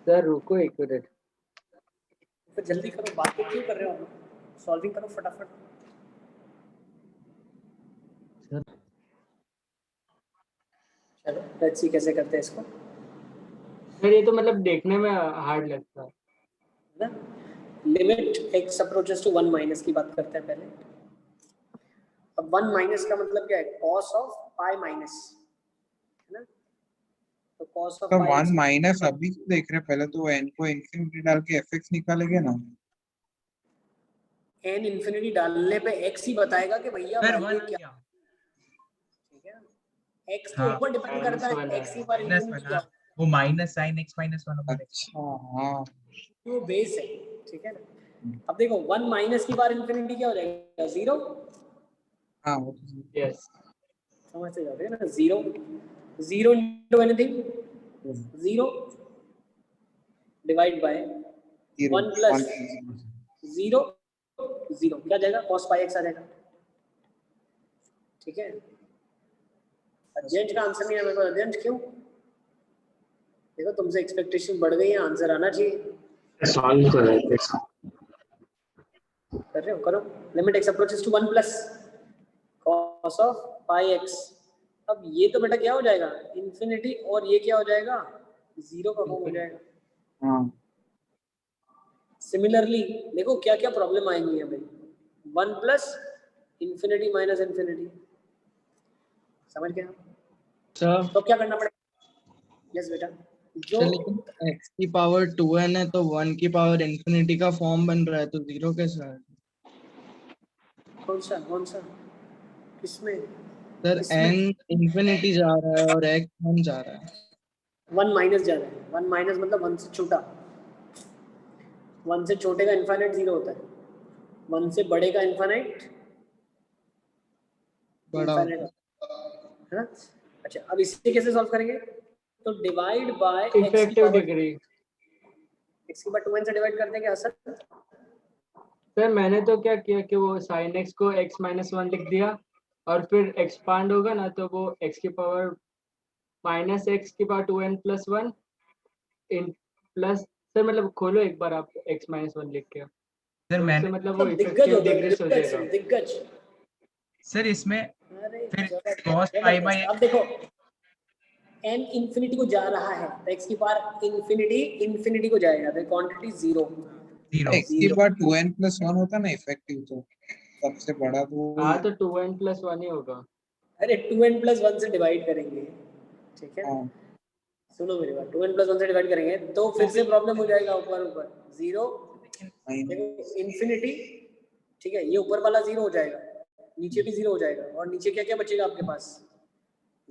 सर रुको एक मिनट, फिर जल्दी करो, बातें क्यों कर रहे हो, सॉल्विंग करो फटाफट। चलो लेट्स सी कैसे करते हैं इसको। सर ये तो मतलब देखने में हार्ड लगता है ना। Limit x approaches to 1 minus की बात करते हैं पहले। अब 1 माइनस का मतलब क्या है, cos ऑफ पाई माइनस, है ना। तो cos ऑफ तो पाई 1 माइनस अभी देख रहे हैं, पहले तो n को इंफिनिटी डाल के fx निकालेंगे ना। n इंफिनिटी डालने पे x ही बताएगा कि भैया वैल्यू क्या, ठीक है। x के ऊपर डिपेंड करता है, x की पावर इंफिनिटी क्या, वो माइनस साइन x माइनस 1 ऊपर। अच्छा हाँ, वो बेस है, ठीक है ना। अब देखो 1 माइनस की पावर इंफिनिटी क्या हो जाएगा, 0। हाँ यस समझ से जाते हैं ना, 0 0 into anything 0 divide by 1 plus 0 0 क्या जाएगा, cos पाई x आ जाएगा, ठीक है। अर्जेंट का आंसर नहीं है मेरे को, अर्जेंट क्यों, देखो तुमसे एक्सपेक्टेशन बढ़ गई है, आंसर आना चाहिए। सॉल्व कर रहे थे, कर रहे हो, करो। Limit x approaches to 1 plus cos of pi x। अब ये तो बेटा क्या हो जाएगा, इंफिनिटी, और ये क्या हो जाएगा, 0 का फॉर्म हो जाएगा। हाँ सिमिलरली देखो क्या क्या प्रॉब्लम आएंगी हमें, 1 प्लस इंफिनिटी माइनस इंफिनिटी, समझ गए हम। तो क्या करना पड़ेगा, यस बेटा, जो लेकिन x की पावर 2n है तो 1 की पावर इंफिनिटी का फॉर्म बन रहा है, तो 0 कैसा है कौन सा किसमें, सर? n इंफिनिटी जा रहा है और x 1 जा रहा है। 1 माइनस जा रहा है, 1 माइनस मतलब 1 से छोटा, 1 से छोटे का इनफाइनाइट 0 होता है, 1 से बड़े का इनफाइनाइट बड़ा है ना। अच्छा अब इसे कैसे सॉल्व करेंगे, तो divide by effective degree. x की पावर 2n से डिवाइड करते हैं क्या सर। सर मैंने तो क्या किया कि वो sin x को x माइनस 1 लिख दिया, और फिर एक्सपांड होगा ना तो वो x की पावर माइनस x की power 2n plus 1 in plus, sir मतलब खोलो एक बार आप x माइनस 1 लिख के, सर तो मैंने उससे मतलब वो दिग्गज इफेक्टिव होता डिग्री हो है, जाएगा। दिग्गज। सर इसमें अरे फिर cos पाई बाय अब देखो n इंफिनिटी को जा रहा है, तो x की पावर इंफिनिटी को जाएगा, तो क्वांटिटी 0 x की पावर 2n प्लस 1 होता ना इफेक्टिव, तो सबसे बड़ा तो हाँ तो 2n प्लस 1 ही होगा। अरे 2n प्लस 1 से डिवाइड करेंगे, ठीक है। सुनो मेरी बात, 2n प्लस 1 से डिवाइड करेंगे तो फिर से प्रॉब्लम हो जाएगा, ऊपर 0 देखो इंफिनिटी, ठीक है, ये ऊपर वाला 0 हो जाएगा, नीचे भी 0 हो जाएगा, और नीचे क्या क्या बचेगा आपके पास,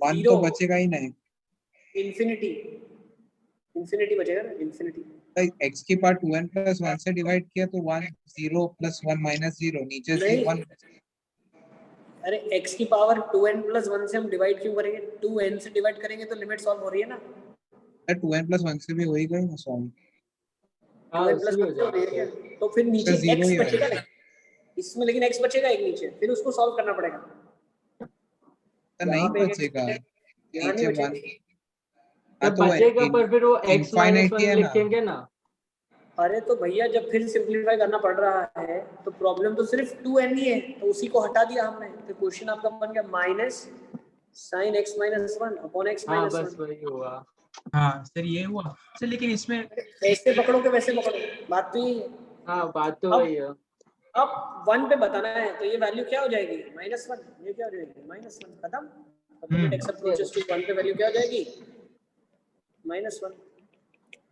1 तो बचेगा ही नहीं, इंफिनिटी बचेगा ना, इंफिनिटी x की पावर 2n plus 1 से डिवाइड किया तो 1 0 plus 1 minus 0 नीचे से नहीं। 1। अरे x की पावर 2n plus 1 से हम डिवाइड क्यों करेंगे? 2n से डिवाइड करेंगे तो लिमिट सॉल्व हो रही है ना। 2n plus 1 से भी हो ही गई ना सॉल्व। हाँ 2n plus उससे भी 1 हो से हो रही है जाएगा। क्या? तो फिर नीचे तो zero x ही बचेगा आएगा। ना इसमें, लेकिन x बचेगा एक नीचे, फिर उसको सॉल्व करना पड़ेगा। तो नहीं यहाँ पे एक x बचेगा बचेगा, यहाँ नहीं नीचे 1। बचेगा। जब बचेगा पर फिर वो x माइनस इनफाइनाइटी 1 है ना। लिखेंगे ना। अरे तो भैया जब फिर सिंपलीफाई करना पड़ रहा है तो प्रॉब्लम तो सिर्फ 2n ही है, तो उसी को हटा दिया हमने, तो क्वेश्चन आपका बन गया minus sine x minus 1 upon x हाँ माइनस बस 1। वही हुआ। हाँ सर ये हुआ सर, लेकिन इसमें ऐसे पकड़ो के वैसे पकड़ो, बात तो यही है। हाँ बात तो अब वही है। अब 1 पे बताना है तो ये वैल्यू क्या हो जाएगी? -1। ये क्या हो जाएगी? -1। खत्म। तो लिमिट x अप्रोचेस टू 1 पे वैल्यू क्या हो जाएगी? -1।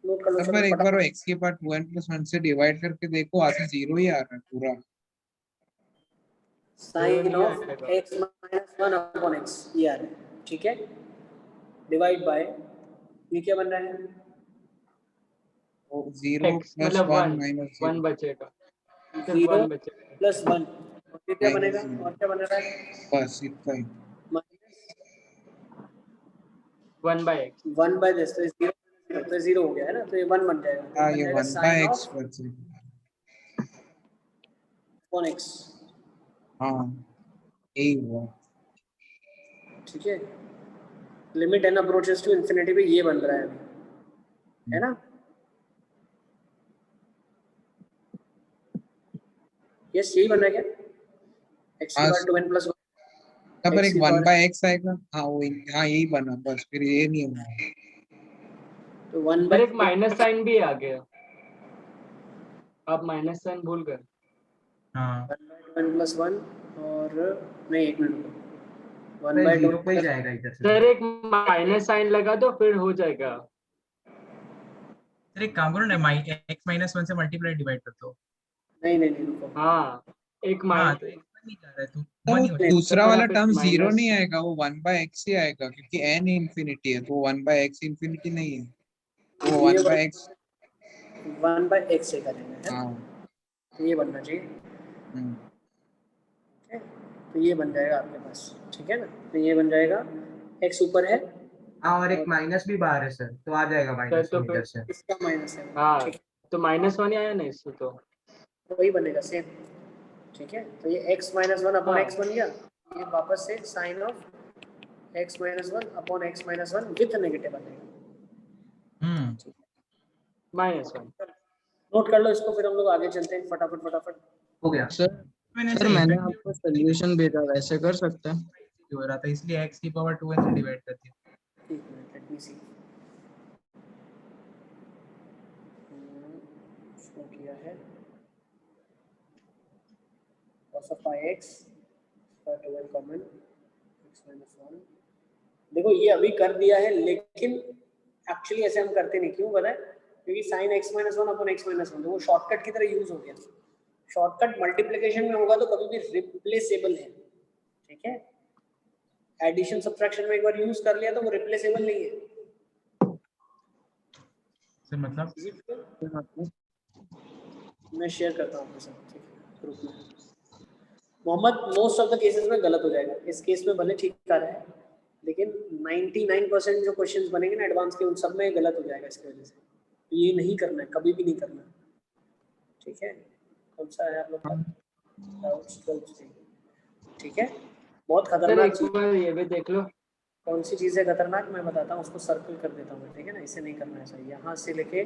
नोट कर लो सर पर एक फटाफट। बार वो x की पावर 2n plus 1 से डिवाइड करके देखो, आगे 0 ही आ रहा है पूरा। Sine of x minus 1 upon x ये आ रहा है, ठीक है। डिवाइड बाय ये क्या बन रहा है? 0 x plus मतलब 1 1 minus 1 0 बचेगा, सिर्फ 0 1 बचेगा। प्लस 1 और ये क्या minus बनेगा? 0। और क्या बन रहा है? बस इतना ही। 1 by x 1 बाय दिस, तो 0 तो 0 हो गया है ना, तो ये 1 बन जाएगा। तो हाँ बन ये जाएगा 1 by साइन x ऑफ बचेगा। अपॉन x, हाँ यही हुआ। ठीक है। Limit n approaches to infinity पे ये बन रहा है अभी, है ना। यस यही बन रहा है क्या? x की पावर 2n plus 1 तब पर x एक की 1 पावर by x आएगा। हाँ वो हाँ यही बना, बस फिर ये नहीं हुआ। तो 1 पर by एक माइनस साइन भी आ गया, आप माइनस साइन भूल गए। हाँ 1 plus 1 और नहीं एक मिनट रुको, 1 भाई by 2 जीरो पे ही जाएगा इधर से। सर एक माइनस साइन लगा दो फिर हो जाएगा। सर एक काम करो ना, x माइनस 1 से मल्टीप्लाई डिवाइड कर दो। नहीं नहीं नहीं रुको। हाँ एक हाँ तो माइनस x नहीं जा रहा है तो तो 1 वो ही हो जाएगा। दूसरा वाला टर्म 0 माइनस नहीं आएगा, वो 1 by x ही आएगा, क्योंकि n इंफिनिटी है तो 1 by x इंफिनिटी नहीं है, वो 1 by x। 1 by x से करेंगे, है हाँ तो ये बनना चाहिए, ठीक है। तो ये बन जाएगा आपके पास, ठीक है ना। तो ये बन जाएगा x ऊपर है। हाँ और एक माइनस भी बाहर है सर, तो आ जाएगा माइनस तो इधर से। इसका माइनस है, हाँ ठीक है। तो -1 आया ना इससे, तो वही बनेगा सेम, ठीक है। तो ये x माइनस 1 अपॉन हाँ। x बन गया, ये वापस से sine of x minus 1 upon x minus 1 with negative बनेगा। -1 नोट कर लो इसको, फिर हम लोग आगे चलते हैं फटाफट फटाफट। हो गया सर मैंने आपको सोल्यूशन भेजा, वैसे कर सकते हैं। हो रहा था इसलिए x की पावर 2n से डिवाइड कर दिया। एक मिनट लेट मी सी, इसको किया है cos of x का 2n कॉमन x माइनस 1। देखो ये अभी कर दिया है, लेकिन एक्चुअली ऐसे हम करते नहीं, क्यों पता है? क्योंकि sin x minus 1 upon x minus 1 तो वो शॉर्टकट की तरह यूज हो गया। शॉर्टकट मल्टीप्लिकेशन में होगा तो कभी भी रिप्लेसेबल है, ठीक है। एडिशन सब्ट्रैक्शन में एक बार यूज कर लिया तो वो रिप्लेसेबल नहीं है। सर मतलब मैं शेयर करता हूँ आपके साथ, ठीक है, ग्रुप में। Mohammad most of the cases में गलत हो जाएगा, इस केस में भले ठीक आ रहा है, लेकिन 99% जो क्वेश्चंस बनेंगे ना एडवांस के, उन सब में गलत हो जाएगा इसकी वजह से। तो ये नहीं करना है, कभी भी नहीं करना, ठीक है। कौन सा है आप लोग का? डाउट्स 12, ठीक है। बहुत सर खतरनाक एक चीज, बार ये भी देख लो। कौन सी चीज़ है खतरनाक मैं बताता हूँ, उसको सर्कल कर देता हूँ मैं, ठीक है ना। इसे नहीं करना है सही, यहाँ से लेके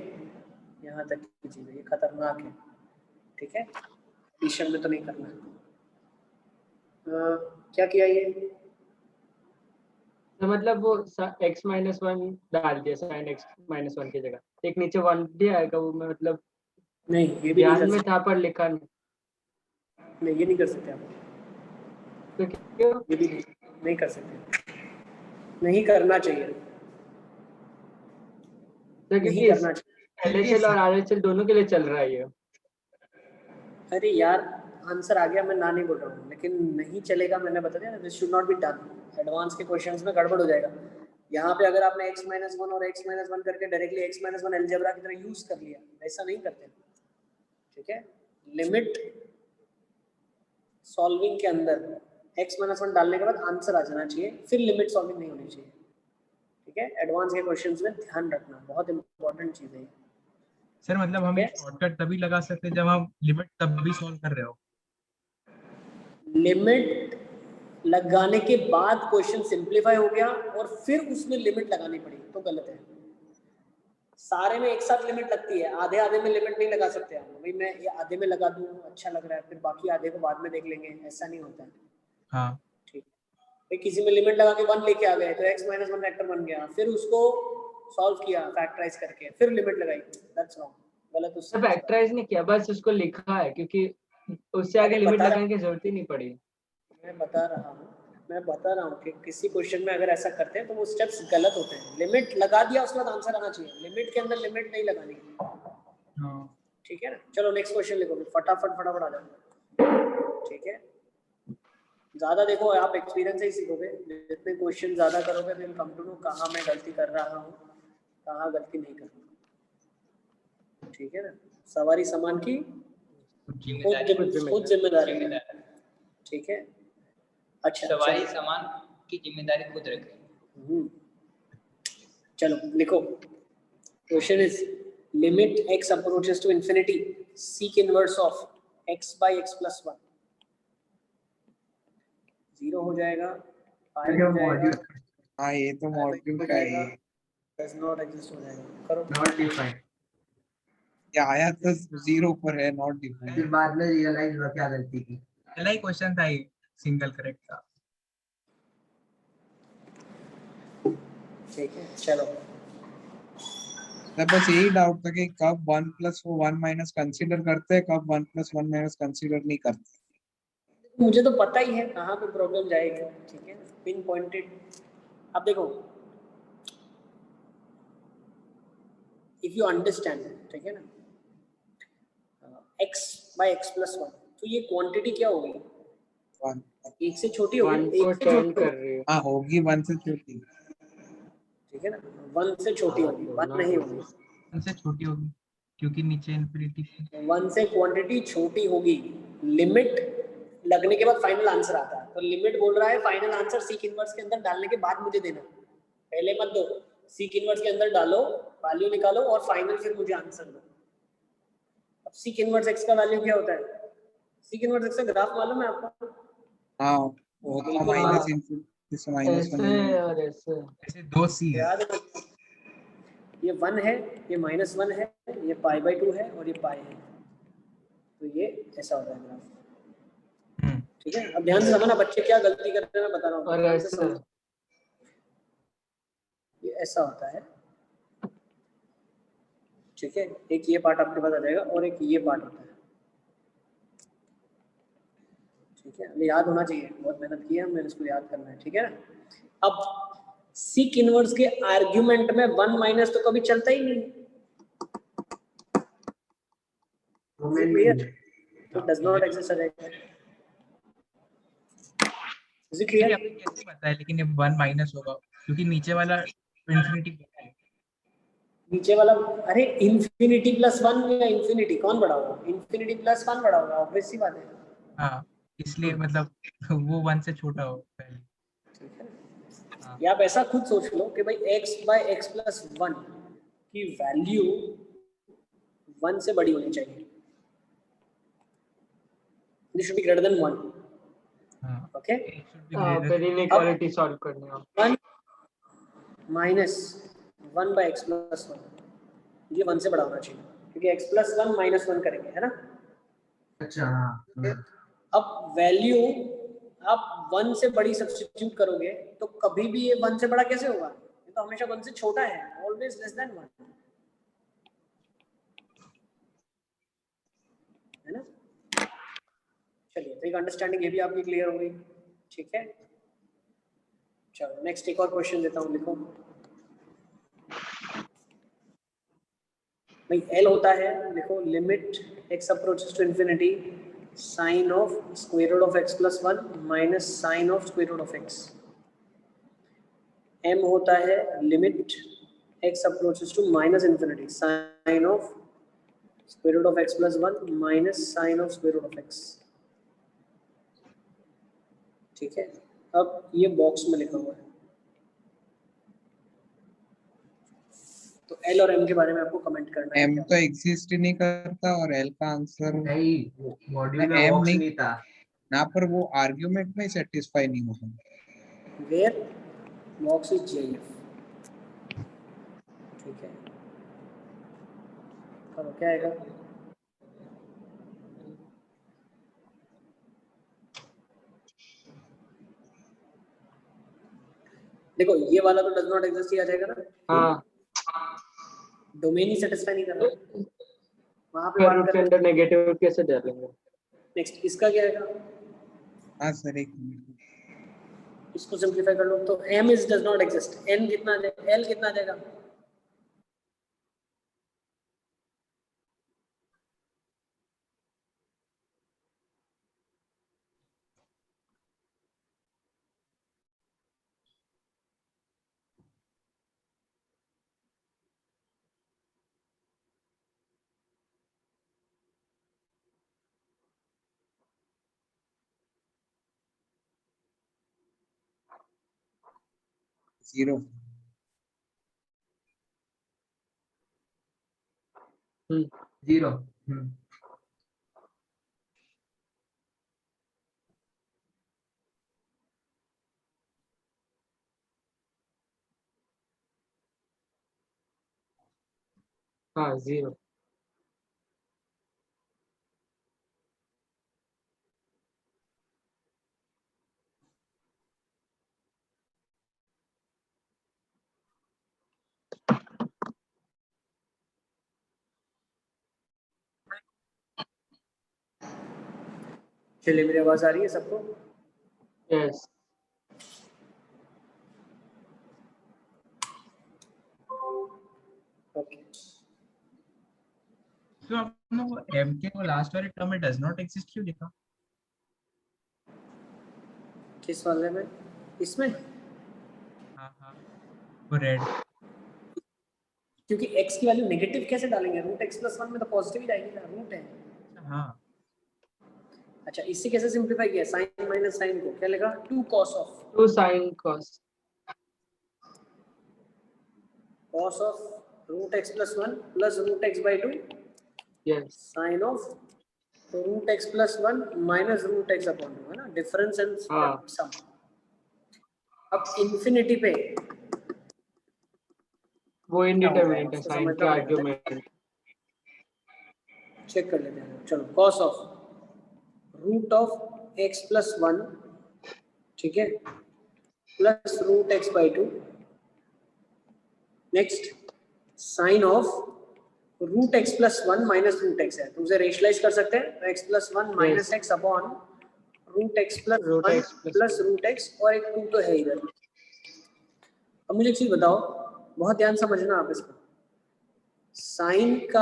यहाँ तक की चीज़ है, ये खतरनाक है, ठीक है। एडिशन में तो नहीं करना है। क्या किया ये? तो मतलब वो x माइनस 1 डाल दिया साइन x माइनस 1 की जगह, एक नीचे 1 भी आएगा वो में, मतलब नहीं ये भी ध्यान नहीं में कर था पर लिखा नहीं। सकते, नहीं ये नहीं कर सकते आप, तो क्यों? ये भी नहीं कर सकते, नहीं करना चाहिए, तो नहीं क्योंकि करना चाहिए। LHL और RHL दोनों के लिए चल रहा है ये। अरे यार आंसर आ गया, मैं ना नहीं बोल रहा हूँ, लेकिन नहीं चलेगा, मैंने बता दिया ना, this should not be done. Advance के क्वेश्चंस में गड़बड़ हो जाएगा। यहाँ पे अगर आपने x माइनस वन और x माइनस वन करके directly x minus one algebra की तरह यूज कर लिया, ऐसा नहीं करते, ठीक है। लिमिट सॉल्विंग के अंदर x माइनस वन डालने के बाद आंसर आ जाना चाहिए, फिर लिमिट सॉल्विंग नहीं होनी चाहिए, ठीक है। एडवांस के क्वेश्चंस में ध्यान रखना, बहुत इंपॉर्टेंट चीज है। सर मतलब हम Yes. शॉर्टकट तभी लगा सकते हैं जब हम लिमिट तब भी सॉल्व कर रहे हो। लिमिट लगाने के बाद क्वेश्चन सिंप्लीफाई हो गया और फिर उसमें लिमिट लगानी पड़ी तो गलत है। सारे में एक साथ लिमिट लगती है, आधे आधे में लिमिट नहीं लगा सकते हम। भाई मैं ये आधे में लगा दूं, अच्छा लग रहा है, फिर बाकी आधे को बाद में देख लेंगे, ऐसा नहीं होता है। हाँ ठीक, भाई किसी में लिमिट लगा के 1 लेके आ गए तो x माइनस वन फैक्टर बन गया, फिर उसको सॉल्व किया फैक्टराइज करके, फिर लिमिट लगाई, दैट्स रॉन्ग, गलत। उससे फैक्टराइज नहीं किया, बस उसको लिखा है, क्योंकि उससे आगे लिमिट लगाने की जरूरत ही नहीं पड़ी। मैं बता रहा हूँ कि किसी क्वेश्चन में अगर ऐसा करते हैं तो वो स्टेप्स गलत होते हैं। लिमिट लगा दिया उसके बाद आंसर आना चाहिए, लिमिट के अंदर लिमिट नहीं लगानी, ठीक है ना। चलो नेक्स्ट क्वेश्चन लिखो, फटाफट आ जाओ, ठीक है। ज्यादा देखो, आप एक्सपीरियंस से ही सीखोगे, जितने क्वेश्चन ज्यादा करोगे तो कम टू नो कहाँ मैं गलती कर रहा हूँ, कहाँ गलती नहीं कर रहा, ठीक है ना। सवारी सामान की खुद जिम्मेदारी है, ठीक है। अच्छा, सवारी सामान की जिम्मेदारी खुद रखे। चलो लिखो, question is limit x approaches to infinity, sec inverse of x by x plus 1, 0 हो जाएगा, पाई हो जाएगा, हाँ ये तो मॉड्यूल का है, डज नॉट एग्जिस्ट हो जाएगा, करो नॉट डिफाइंड। ये आया तो 0 पर है, नॉट डिफाइंड। फिर बाद में रियलाइज हुआ क्या गलती की। पहला ही क्वेश्चन था ये सिंगल करेक्ट था। ठीक है, चलो मैं बस यही डाउट था कि कब 1 प्लस वो 1 माइनस कंसीडर करते हैं, कब 1 प्लस 1 माइनस कंसीडर नहीं करते। मुझे तो पता ही है कहाँ पे प्रॉब्लम जाएगी, ठीक है, पिन पॉइंटेड। अब देखो, इफ यू अंडरस्टैंड, ठीक है ना, x by x plus 1, तो ये क्वांटिटी क्या होगी, 1 एक से छोटी होगी, 1 को एक से टर्न छोटी कर रही है। हाँ होगी 1 से छोटी, ठीक है ना, 1 से छोटी होगी, 1 नहीं होगी, 1 से छोटी होगी क्योंकि नीचे इन्फिनिटी 1 से क्वांटिटी छोटी होगी। लिमिट लगने के बाद फाइनल आंसर आता है, तो लिमिट बोल रहा है फाइनल आंसर सीक इनवर्स के अंदर डालने के बाद मुझे देना, पहले मत दो, सीक इनवर्स के अंदर डालो, वैल्यू निकालो और फाइनल फिर मुझे आंसर दो। अब सीक इनवर्स x का वैल्यू क्या होता है, सीक इनवर्स x का ग्राफ मालूम है आपको? हाँ वो तो माइनस इनफिनिटी से माइनस ऐसे और ऐसे, ऐसे 2 c है। याद है, ये 1 है, ये -1 है, ये π/2 है और ये पाई है, तो ये ऐसा होता है ग्राफ, ठीक है। अब ध्यान से समझना बच्चे क्या गलती करते हैं, मैं बता रहा हूँ, और ऐसे ये ऐसा होता है, ठीक है। एक ये पार्ट आपके पास आ जाएगा और एक ये पार्ट होता है, ठीक है। अभी याद होना चाहिए, बहुत मेहनत की है मैंने, इसको याद करना है, ठीक है ना। अब सीक इनवर्स के आर्ग्यूमेंट में 1 माइनस तो कभी चलता ही नहीं, तो डज नॉट एग्जिस्ट आ जाएगा, इज इट क्लियर? कैसे पता है लेकिन ये 1 माइनस होगा क्योंकि नीचे वाला इन्फिनिटी, नीचे वाला, अरे इंफिनिटी प्लस 1 या इंफिनिटी कौन बड़ा होगा, इंफिनिटी प्लस 1 बड़ा होगा, ऑब्वियस सी बात है। हाँ इसलिए मतलब वो 1 से छोटा हो पहले, ठीक है ना। या आप ऐसा खुद सोच लो कि भाई x by x plus 1 की वैल्यू 1 से बड़ी होनी चाहिए, this should be greater than 1, okay. फिर इनइक्वालिटी सॉल्व करनी है, 1 माइनस 1 by x plus 1, ये 1 से बड़ा होना चाहिए क्योंकि x plus 1 minus 1 करेंगे, है ना। अच्छा अब वैल्यू आप 1 से बड़ी सब्स्टिट्यूट करोगे तो कभी भी ये 1 से बड़ा कैसे होगा, ये तो हमेशा 1 से छोटा है, ऑलवेज लेस देन 1, है ना। चलिए, तो एक अंडरस्टैंडिंग ये भी आपकी क्लियर हो गई, ठीक है। चलो नेक्स्ट एक और क्वेश्चन देता हूँ, लिखो भाई L होता है, लिखो limit x approaches to infinity sine of square root of x plus 1 minus sine of square root of x। m होता है limit x approaches to minus infinity sine of square root of x plus 1 minus sine of square root of x। ठीक है, अब ये box में लिखा हुआ है, तो L और M के बारे में आपको कमेंट करना है। M तो एग्जिस्ट ही नहीं करता और L का आंसर नहीं, मॉड्यूल में M बॉक्स नहीं नहीं था। ना, पर वो आर्ग्यूमेंट में सेटिस्फाई नहीं होगा। Where box is JF। ठीक है, अब क्या आएगा? देखो ये वाला तो डज नॉट एग्जिस्ट ही आ जाएगा ना। हाँ, डोमेन ही सेटिस्फाई नहीं कर रहा, वहां पे स्क्वायर बात रूट के कर। अंदर नेगेटिव कैसे डालेंगे? नेक्स्ट इसका क्या आएगा? हाँ सर, एक मिनट, इसको सिंपलीफाई कर लो तो M is does not exist, N कितना आ जाएगा, L कितना आ जाएगा? जीरो। 0। हाँ, 0। चलिए, मेरी आवाज आ रही है सबको? यस। ओके, तो आपने वो M के वो लास्ट वाले टर्म में डज नॉट एग्जिस्ट क्यों लिखा? किस वाले में? इसमें? हाँ हाँ, वो रेड। क्योंकि x की वैल्यू नेगेटिव कैसे डालेंगे? रूट x प्लस 1 में तो पॉजिटिव ही जाएगी ना, रूट है। हाँ, अच्छा, इससे कैसे सिंपलीफाई किया? साइन माइनस साइन को क्या लिखा? 2 cos of 2 sin cos root x plus 1 plus root x by 2 yes sine of root x plus 1 minus root x upon 2, है ना, डिफरेंस एंड हाँ। सम। अब इन्फिनिटी पे वो इंडिटरमिनेट है इसको साइन के समझना पड़ेगा। आर्गुमेंट। चेक कर लेते हैं, चलो। cos of root of x plus 1, ठीक है, plus root x by 2। Next sine of root x plus 1 minus root x है, तो उसे रेशनलाइज कर सकते हैं, तो x plus 1 minus x upon root x plus 1 plus root x, और एक 2 तो है इधर। अब मुझे एक चीज बताओ, बहुत ध्यान समझना आप इसको। साइन का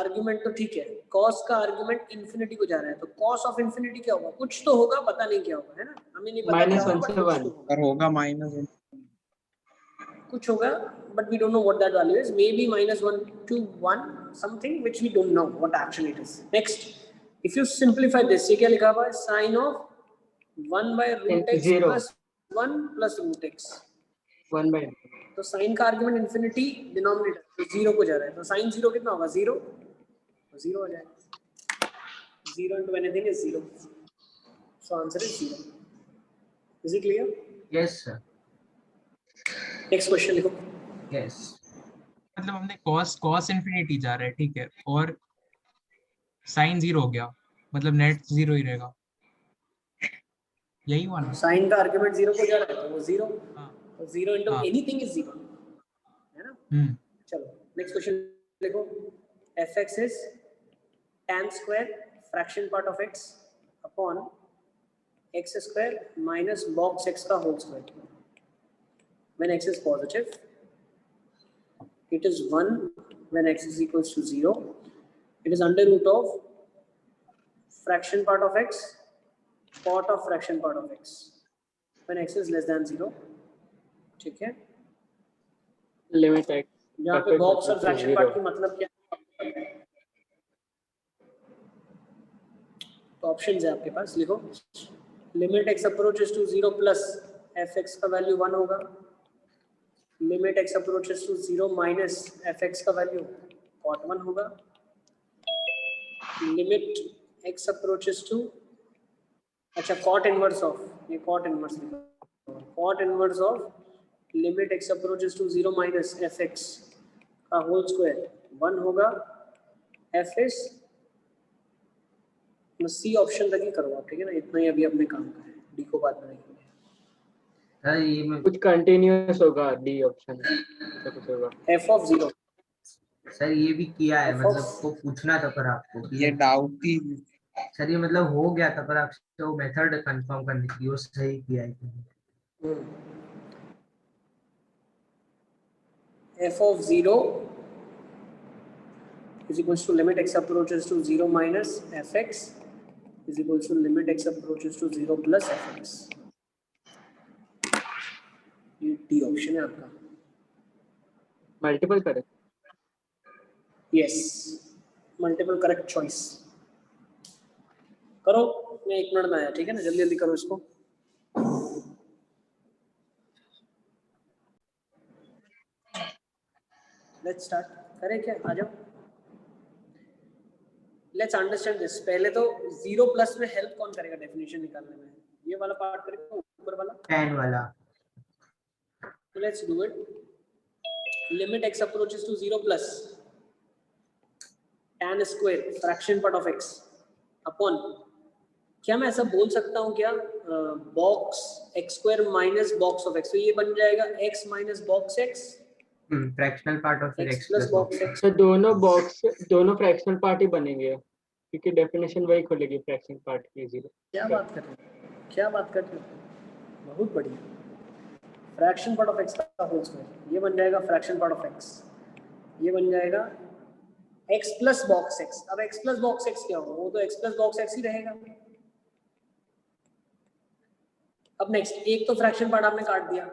आर्गुमेंट तो ठीक है, कॉस का आर्गुमेंट इन्फिनिटी को जा रहा है, तो कॉस ऑफ इन्फिनिटी क्या होगा? कुछ तो होगा, पता नहीं क्या होगा, है ना, हमें नहीं पता क्या -1 होगा, से but 1 पर होगा माइनस कुछ होगा, but we don't know what that value is. Maybe -1 to 1 something which we don't know what actually it is. Next, if you simplify this, ये क्या लिखा हुआ है? Sin of 1 by root x 0 plus 1 plus root x। 1 by तो sign का argument infinity, denominator तो 0 को जा रहा है, तो साइन 0 कितना होगा? 0, तो 0 हो जाएगा। 0 into anything is 0, so answer is 0। Is it clear? Yes sir। Next question लिखो। Yes। मतलब हमने cos इन्फिनिटी जा रहा है, ठीक है, और साइन 0 हो गया, मतलब नेट 0 ही रहेगा, यही हुआ ना? साइन का आर्गुमेंट 0 को जा रहा है, तो वो 0, हाँ। तो 0 into हाँ। anything is 0, है ना। चलो नेक्स्ट क्वेश्चन लिखो। fx is tan square fraction part of x upon x square minus box x का whole square when x is positive, it is 1 when x is equals to 0, it is under root of fraction part of x part of fraction part of x when x is less than 0, ठीक है। Limit x यहाँ पे box और fraction part की मतलब क्या है? तो ऑप्शंस है आपके पास, लिखो। Limit x approaches to 0 plus fx का वैल्यू 1 होगा। Limit x approaches to 0 minus fx का वैल्यू cot 1 होगा। लिमिट x अप्रोचेस टू, अच्छा cot इनवर्स ऑफ, ये cot इनवर्स लिखो, cot inverse of limit x approaches to 0 minus fx का whole square 1 होगा। fs C option तक ही करो आप, ठीक है ना, इतना ही अभी अपने काम का है, डी को बाद में देखेंगे। सर ये मैं कुछ कंटिन्यूअस होगा, डी ऑप्शन ऐसा कुछ होगा। f ऑफ 0, सर ये भी किया है, F मतलब of- को पूछना था पर आपको कि ये डाउट ही सर ये मतलब हो गया था पर आपसे वो मेथड कंफर्म करने की, वो सही किया है कि नहीं। f of 0 is equals to limit x approaches to 0 minus fx is equals to limit x approaches to 0 plus fx। ये डी ऑप्शन है आपका। मल्टीपल करें। Yes, multiple correct choice. करो, मैं 1 मिनट में आया, ठीक है ना, जल्दी जल्दी करो इसको। लेट्स स्टार्ट, करें क्या, आ जाओ। Let's understand this. पहले तो 0 प्लस में हेल्प कौन करेगा डेफिनेशन निकालने में? ये वाला पार्ट करेगा, ऊपर वाला tan वाला। तो let's do it. Limit x approaches to 0 plus tan square fraction part of x upon, क्या मैं ऐसा बोल सकता हूँ क्या, box x square minus box of x, तो ये बन जाएगा x minus box x fractional part of x plus box x। तो दोनों फ्रैक्शनल पार्ट ही बनेंगे क्योंकि डेफिनेशन वही खोलेगी फ्रैक्शन पार्ट की 0। क्या बात कर रहे हो, क्या बात कर रहे हो, बहुत बढ़िया। फ्रैक्शन पार्ट ऑफ x का होल स्क्वायर, ये बन जाएगा फ्रैक्शन पार्ट ऑफ x, ये बन जाएगा x प्लस बॉक्स x। अब x प्लस बॉक्स x क्या होगा, वो तो x प्लस बॉक्स x ही रहेगा। अब नेक्स्ट, एक तो फ्रैक्शन पार्ट आपने काट दिया,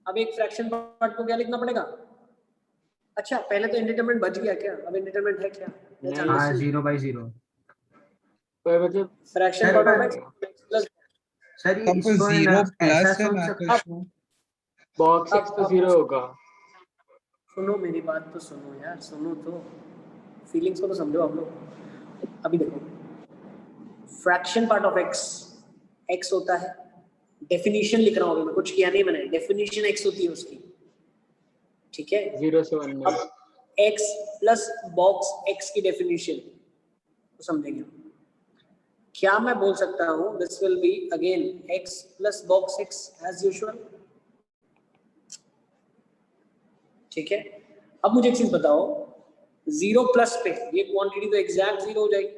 अब एक फ्रैक्शन पार्ट को क्या लिखना पड़ेगा? अच्छा, पहले तो इंडिटरमिनेंट बच गया क्या? अब इंडिटरमिनेंट है क्या? हाँ 0/0। पर मतलब fraction part of x plus, sir ये तब इसको है 0 ना प्लस ऐसा है सोच ना, सकते तो इसमें बॉक्स x तो 0 होगा। सुनो मेरी बात तो सुनो यार, सुनो तो, फीलिंग्स को तो समझो आप लोग। अभी देखो, फ्रैक्शन पार्ट ऑफ x होता है, डेफिनेशन लिख रहा हूँ अभी मैं, कुछ किया नहीं मैंने, डेफिनेशन x होती है उसकी, ठीक है। 0 से 1 में अब x प्लस बॉक्स x की डेफिनेशन तो समझेंगे क्या मैं बोल सकता हूँ, this will be again x plus box x as usual, ठीक है। अब मुझे एक चीज बताओ, 0 प्लस पे ये क्वांटिटी तो एग्जैक्ट 0 हो जाएगी,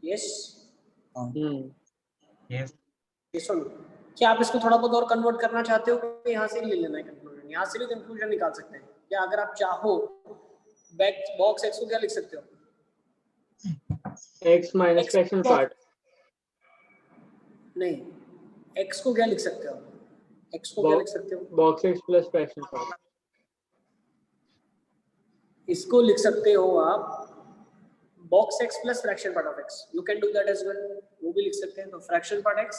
यस यस। ये सुनो, क्या आप इसको थोड़ा बहुत और कन्वर्ट करना चाहते हो कि यहाँ से ही ले लेना है कंक्लूजन? यहाँ से भी कंक्लूजन निकाल सकते हैं क्या? अगर आप चाहो बैक बॉक्स x को क्या लिख सकते हो? x minus fraction part. नहीं, x को क्या लिख सकते हो? x को क्या लिख सकते हो? Box x plus fraction part. इसको लिख सकते हो आप box x plus fraction part of x, you can do that as well, वो भी लिख सकते हैं। तो fraction part x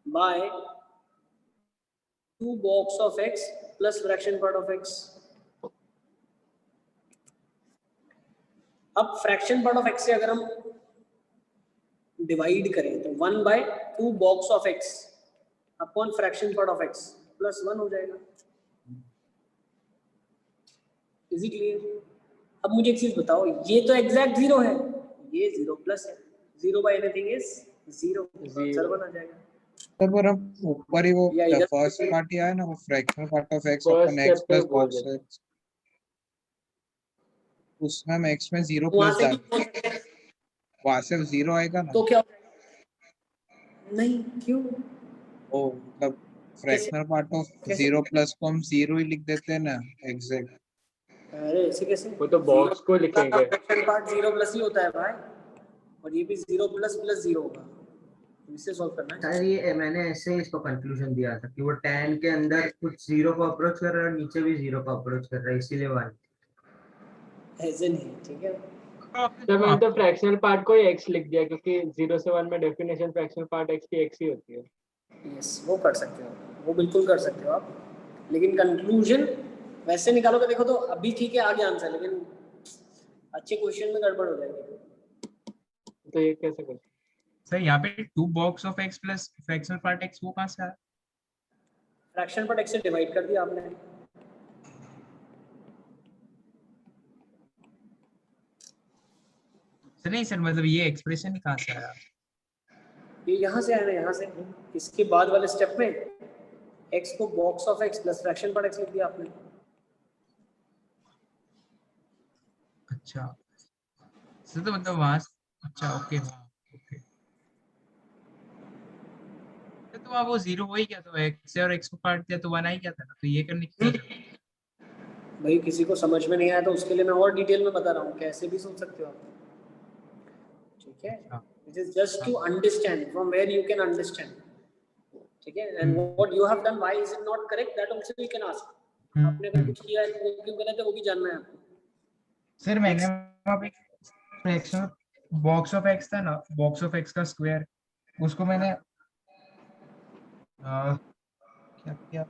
by 2 box of x plus fraction part of x। अब फ्रैक्शन पार्ट ऑफ x से अगर हम डिवाइड करें तो 1/2 box of x upon fraction part of x plus 1 हो जाएगा। Is it clear? अब मुझे एक चीज बताओ, ये तो एग्जैक्ट 0 है, ये 0 प्लस है, 0 एनीथिंग इज 0, आंसर बना जाएगा। तब और हम ऊपर ही वो फर्स्ट पार्ट ही आया ना, वो fractional part of x upon x plus box x, उसमें हम x में 0 प्लस डाल, वहां से 0 आएगा ना, तो क्या नहीं, क्यों? ओ मतलब फ्रैक्शनल पार्ट ऑफ 0 प्लस को हम 0 ही लिख देते हैं ना एग्जैक्ट। अरे ऐसे कैसे? वो तो बॉक्स को लिखेंगे। फ्रैक्शन पार्ट 0 प्लस ही होता है भाई, और ये भी 0 प्लस प्लस 0 होगा। इससे सॉल्व करना है। सर ये मैंने ऐसे ही इसको कंक्लूजन दिया था कि वो tan के अंदर कुछ जीरो को अप्रोच कर रहा है और नीचे भी जीरो को अप्रोच कर रहा है, इसीलिए 1। ऐसे नहीं, ठीक है। सर मैंने तो फ्रैक्शनल पार्ट को ही x लिख दिया क्योंकि 0 से 1 में डेफिनेशन फ्रैक्शनल पार्ट x की x ही होती है। यस, वो कर सकते हो, वो बिल्कुल कर सकते हो आप, लेकिन कंक्लूजन वैसे निकालोगे देखो तो अभी ठीक है आगे आंसर, लेकिन अच्छे क्वेश्चन में गड़बड़ हो जाएगी। तो ये कैसे कर? सर यहाँ पे 2 box of x plus fractional part x वो कहाँ से आया? फ्रैक्शन पार्ट x से डिवाइड कर दिया आपने। सर नहीं सर, मतलब ये एक्सप्रेशन ही कहाँ से आया? ये यहाँ से आया ना, यहाँ से। इसके बाद वाले स्टेप में x को box of x plus fraction part x लिख दिया आपने। अच्छा सर, तो मतलब वहाँ अच्छा ओके ओके। तो वहाँ वो 0 हो ही गया, तो x से और x को काट दिया तो 1 आ ही गया था ना, तो ये करने की क्या जरूरत? भाई किसी को समझ में नहीं आया तो उसके लिए मैं और डिटेल में बता रहा हूँ, कैसे भी सोच सकते हो आप, ठीक है। It is just to understand from where you can understand, ठीक है। And what you have done, why is it not correct, that also you can ask. आपने अगर कुछ किया है तो वो क्यों गलत है, वो भी जानना है आपको। सर मैंने वहाँ पे फ्रैक्शन बॉक्स ऑफ x था ना, बॉक्स ऑफ x का स्क्वायर, उसको मैंने क्या किया?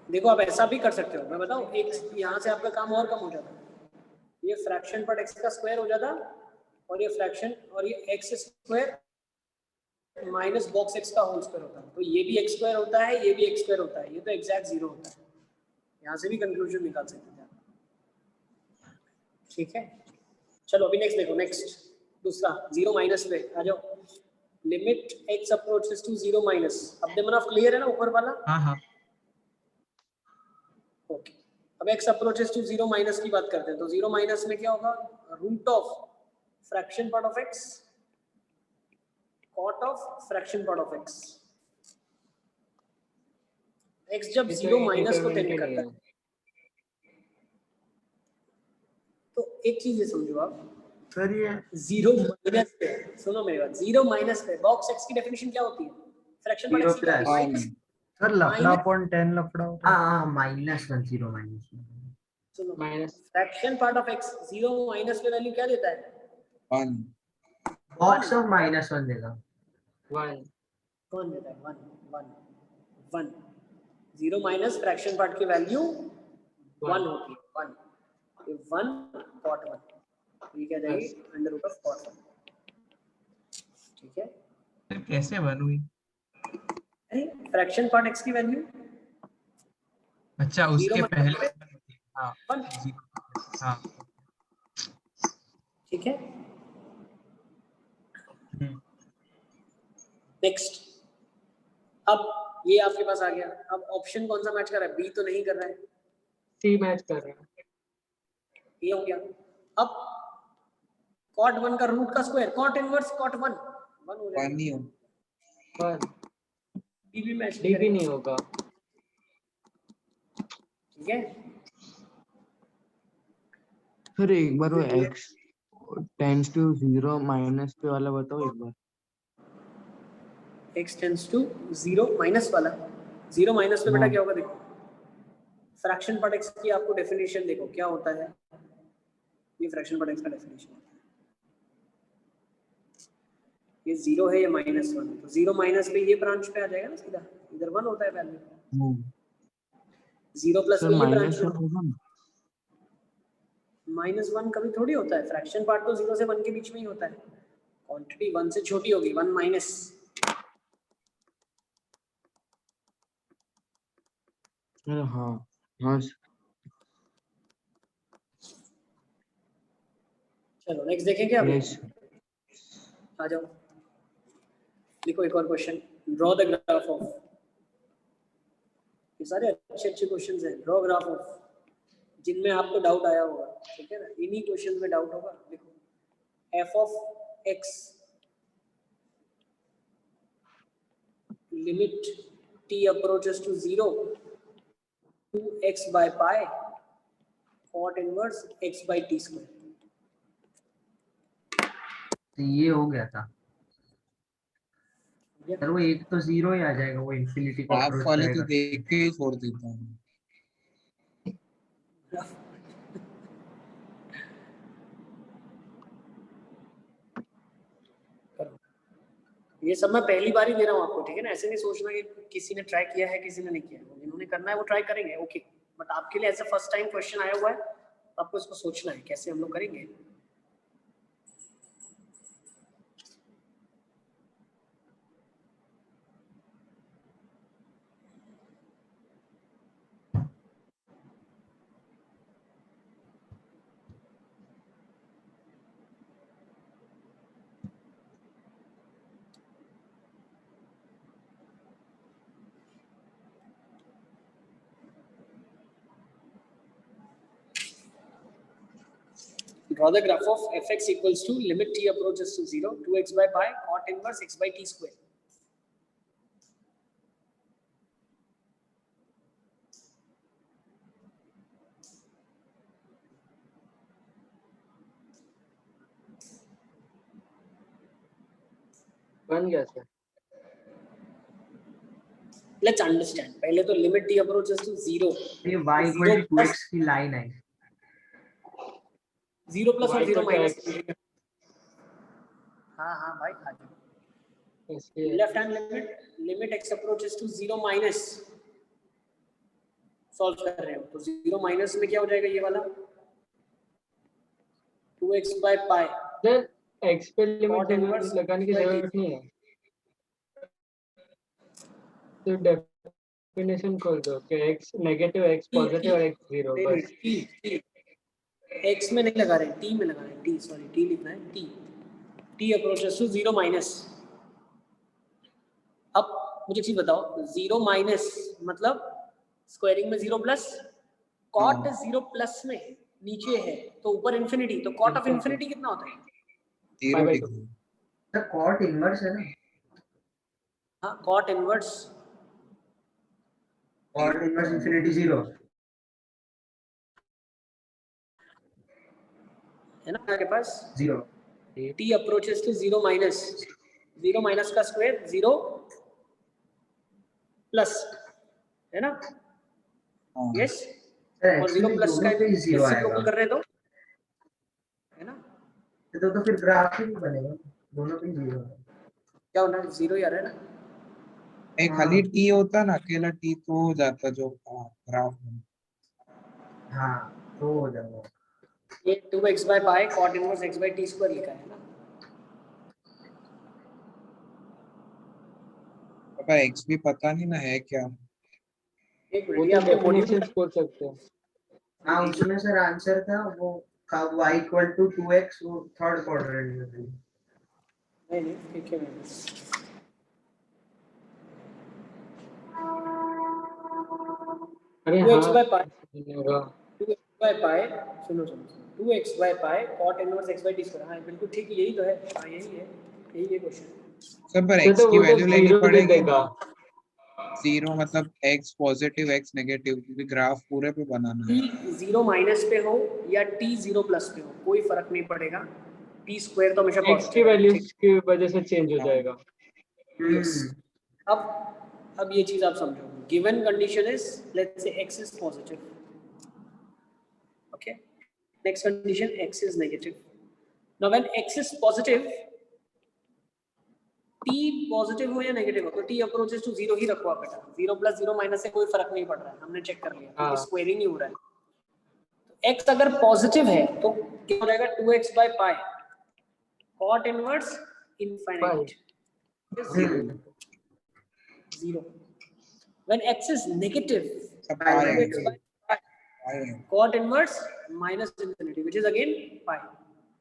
देखो आप ऐसा भी कर सकते हो, मैं बताऊं, एक यहाँ से आपका काम और कम हो जाता, ये फ्रैक्शन पार्ट x का स्क्वायर हो जाता और ये फ्रैक्शन और ये x square minus box x का होल स्क्वायर होता है, तो ये भी x स्क्वायर होता है, ये भी x स्क्वायर होता है, ये तो एग्जैक्ट 0 होता है। यहाँ से भी कंक्लूजन निकाल सकते हैं, ठीक है। चलो अभी नेक्स्ट देखो, नेक्स्ट दूसरा 0 माइनस पे आ जाओ। Limit x approaches to 0 minus, अब देमन क्लियर है ना ऊपर वाला? हाँ हाँ ओके। अब x अप्रोचेस टू 0 माइनस की बात करते हैं, तो 0 माइनस में क्या होगा, root of fraction part of x cot of fraction part of x। x जब 0 माइनस को टेंड करता है तो एक चीज ये समझो आप, सर ये 0 माइनस पे, सुनो मेरी बात, 0 माइनस पे बॉक्स x की डेफिनेशन क्या होती है, फ्रैक्शन पार्ट x की क्या होती है? सर लफड़ा पॉइंट 10 लफड़ा होता है। हाँ -1 0 -1 सुनो, fraction part of x 0 minus पे वैल्यू क्या देता है? 1। बॉक्स ऑफ -1 देगा 1 कौन देता है? 1 1 0 माइनस फ्रैक्शन पार्ट की वैल्यू 1 होती है, 1 cot 1, ये क्या जाएगी अंडर रूट ऑफ cot 1, ठीक है। फिर कैसे 1 हुई? फ्रैक्शन पार्ट x की वैल्यू, अच्छा उसके पहले हाँ 1, हाँ ठीक है। नेक्स्ट, अब ये आपके पास आ गया, अब ऑप्शन कौन सा मैच कर रहा है? बी तो नहीं कर रहा है, सी मैच कर रहा है, ये हो गया। अब cot 1 का रूट का स्क्वायर, cot इनवर्स cot 1 हो जाएगा, 1 नहीं हो, पर डी भी मैच डी भी नहीं होगा, ठीक है। फिर एक बार वो x टेंड्स टू 0 माइनस पे वाला बताओ एक बार। x टेंड्स टू 0 माइनस वाला, 0 माइनस पे बेटा क्या होगा, देखो फ्रैक्शन पार्ट x की आपको डेफिनेशन देखो क्या होता है, ये फ्रैक्शन पार्ट x का डेफिनेशन होता है, ये 0 है, ये -1, तो 0 माइनस पे ये ब्रांच पे आ जाएगा ना सीधा, इधर 1 होता है वैल्यू, 0 प्लस पे ये ब्रांच में -1 कभी थोड़ी होता है, फ्रैक्शन पार्ट तो 0 से 1 के बीच में ही होता है, क्वांटिटी 1 से छोटी होगी, 1 माइनस, हाँ हाँ। चलो नेक्स्ट देखेंगे अभी, आ जाओ देखो एक और question, draw the graph of, ये सारे अच्छे अच्छे क्वेश्चंस हैं, ड्रॉ ग्राफ ऑफ, जिनमें आपको डाउट आया होगा, ठीक है ना, इन्हीं क्वेश्चन में डाउट होगा। देखो f of x limit t approaches to 0 to x by pi cot inverse x by t square, तो ये हो गया था। सर वो एक तो जीरो ही आ जाएगा, वो इंफिनिटी को ग्राफ अप्रोच वाले तो करेगा। देख के ही छोड़ देता हूँ। ये सब मैं पहली बार ही दे रहा हूँ आपको, ठीक है ना? ऐसे नहीं सोचना कि किसी ने ट्राई किया है किसी ने नहीं किया है। जिन्होंने करना है वो ट्राई करेंगे, ओके, बट आपके लिए ऐसा फर्स्ट टाइम क्वेश्चन आया हुआ है, आपको इसको सोचना है कैसे हम लोग करेंगे। Draw the graph of fx equals to limit t approaches to 0, 2x by pi cot inverse x by t square. बन गया सर। Let's understand. पहले तो limit t approaches to 0. ये y equal to 2x की line है। 0 plus और Y 0 equal to minus। X। हाँ हाँ भाई आ जाओ। इसलिए left hand limit x approaches to 0 minus solve कर रहे हो तो 0 माइनस में क्या हो जाएगा ये वाला 2x by pi। Sir x पे Cot लिमिट inverse लगाने की by t। जरूरत नहीं है, तो डेफिनेशन खोल दो कि x नेगेटिव, x पॉजिटिव और x जीरो, बस। t x में नहीं लगा रहे, t में लगा रहे, t सॉरी t लिखना है, t approaches to 0 minus। अब मुझे एक चीज बताओ, 0 माइनस मतलब स्क्वायरिंग में 0 प्लस, कॉट 0 प्लस में नीचे है तो ऊपर इंफिनिटी, तो कॉट ऑफ इंफिनिटी कितना होता है? 0 डिग्री। तो कॉट इनवर्स है ना? हाँ कॉट इनवर्स इंफिनिटी 0 है ना आपके पास 0। t approaches to 0 minus, 0 minus का स्क्वायर 0 प्लस है ना? यस और 0 प्लस का रेसिप्रोकल कर रहे तो है ना? तो फिर ग्राफ ही नहीं बनेगा, दोनों पे 0 है। क्या होना है? 0 ही आ रहा है ना? एक खाली t होता ना, अकेला t तो हो जाता जो ग्राफ में। हाँ तो हो जाएगा। ये 2x by pi cot inverse x by t square लिखा है ना? पापा x भी पता नहीं ना है क्या। एक वो मिनट, ये तो आपके डेफिनेशन मॉड्यूल खोल सकते हो। हाँ उसमें सर आंसर था वो y equal to 2x, वो थर्ड क्वाड्रेंट में था। नहीं ठीक है मैम। अरे 2x by pi हाँ 2x by pi सुनो 2x by pi cot inverse x by t square। हाँ बिल्कुल ठीक, यही तो है। हाँ यही है क्वेश्चन। सब पर तो x की वो तो वैल्यू लेनी जीरो दे पड़ेगी देगा। ना। 0 मतलब x पॉजिटिव x नेगेटिव, क्योंकि ग्राफ पूरे पे बनाना है। t 0 माइनस पे हो या t 0 प्लस पे हो कोई फर्क नहीं पड़ेगा, t स्क्वायर तो हमेशा x की वैल्यू की वजह से चेंज हो जाएगा। यस अब ये चीज आप समझो। Given condition is let's say x is positive, okay, next condition x is negative. Now when x is positive, t positive हो या नेगेटिव हो तो t अप्रोचेस टू 0 ही रखो आप बेटा। 0 प्लस 0 माइनस से कोई फर्क नहीं पड़ रहा है, हमने चेक कर लिया क्योंकि स्क्वायरिंग ही हो रहा है। तो x अगर पॉजिटिव है तो क्या हो जाएगा 2x by pi cot inverse infinite is 0। When x is negative, 2x by pi cot inverse minus infinity which is again pi।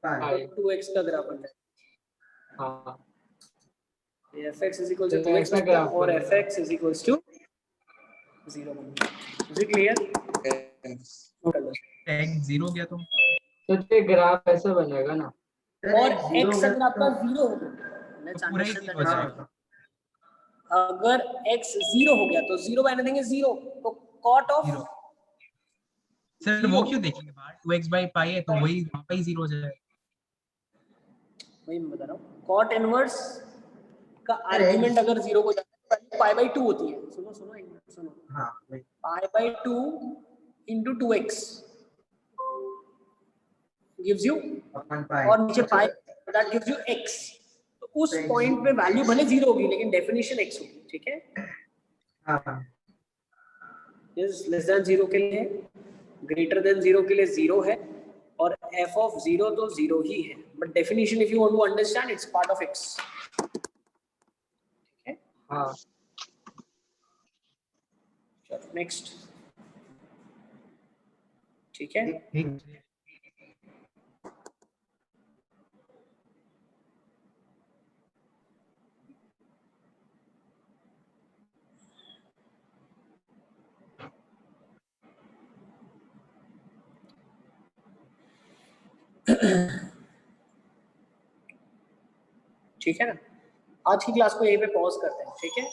तो 2x का ग्राफ बन जाएगा। हाँ fx is equal to 2x और fx is equals to 0 बन जाएगा। is it clear? Tag 0 गया तो ये ग्राफ ऐसा बनेगा ना, और x अगर आपका 0 हो गया, लेट्स अंडरस्टैंड दैट। अगर x 0 हो गया तो 0 by anything is 0, तो cot of सर वो क्यों देखेंगे बाहर 2x by pi है तो वही वापस 0 हो जाएगा। वही मैं बता रहा हूँ। cot inverse का आर्ग्यूमेंट अगर 0 को जाता है तो पाई बाई 2 होती है। सुनो सुनो एक मिनट सुनो, हाँ pi by 2 into 2x gives you और नीचे पाई that gives you x। तो उस पॉइंट पे वैल्यू भले 0 होगी लेकिन डेफिनेशन x होगी, ठीक है। हाँ इज लेस देन 0 के लिए, ग्रेटर देन 0 के लिए 0 है और f of 0 तो 0 ही है, but definition if you want to understand it's part of x, ठीक है। हाँ चलो नेक्स्ट, ठीक है। ठीक है ना, आज की क्लास को यहीं पे पॉज करते हैं, ठीक है।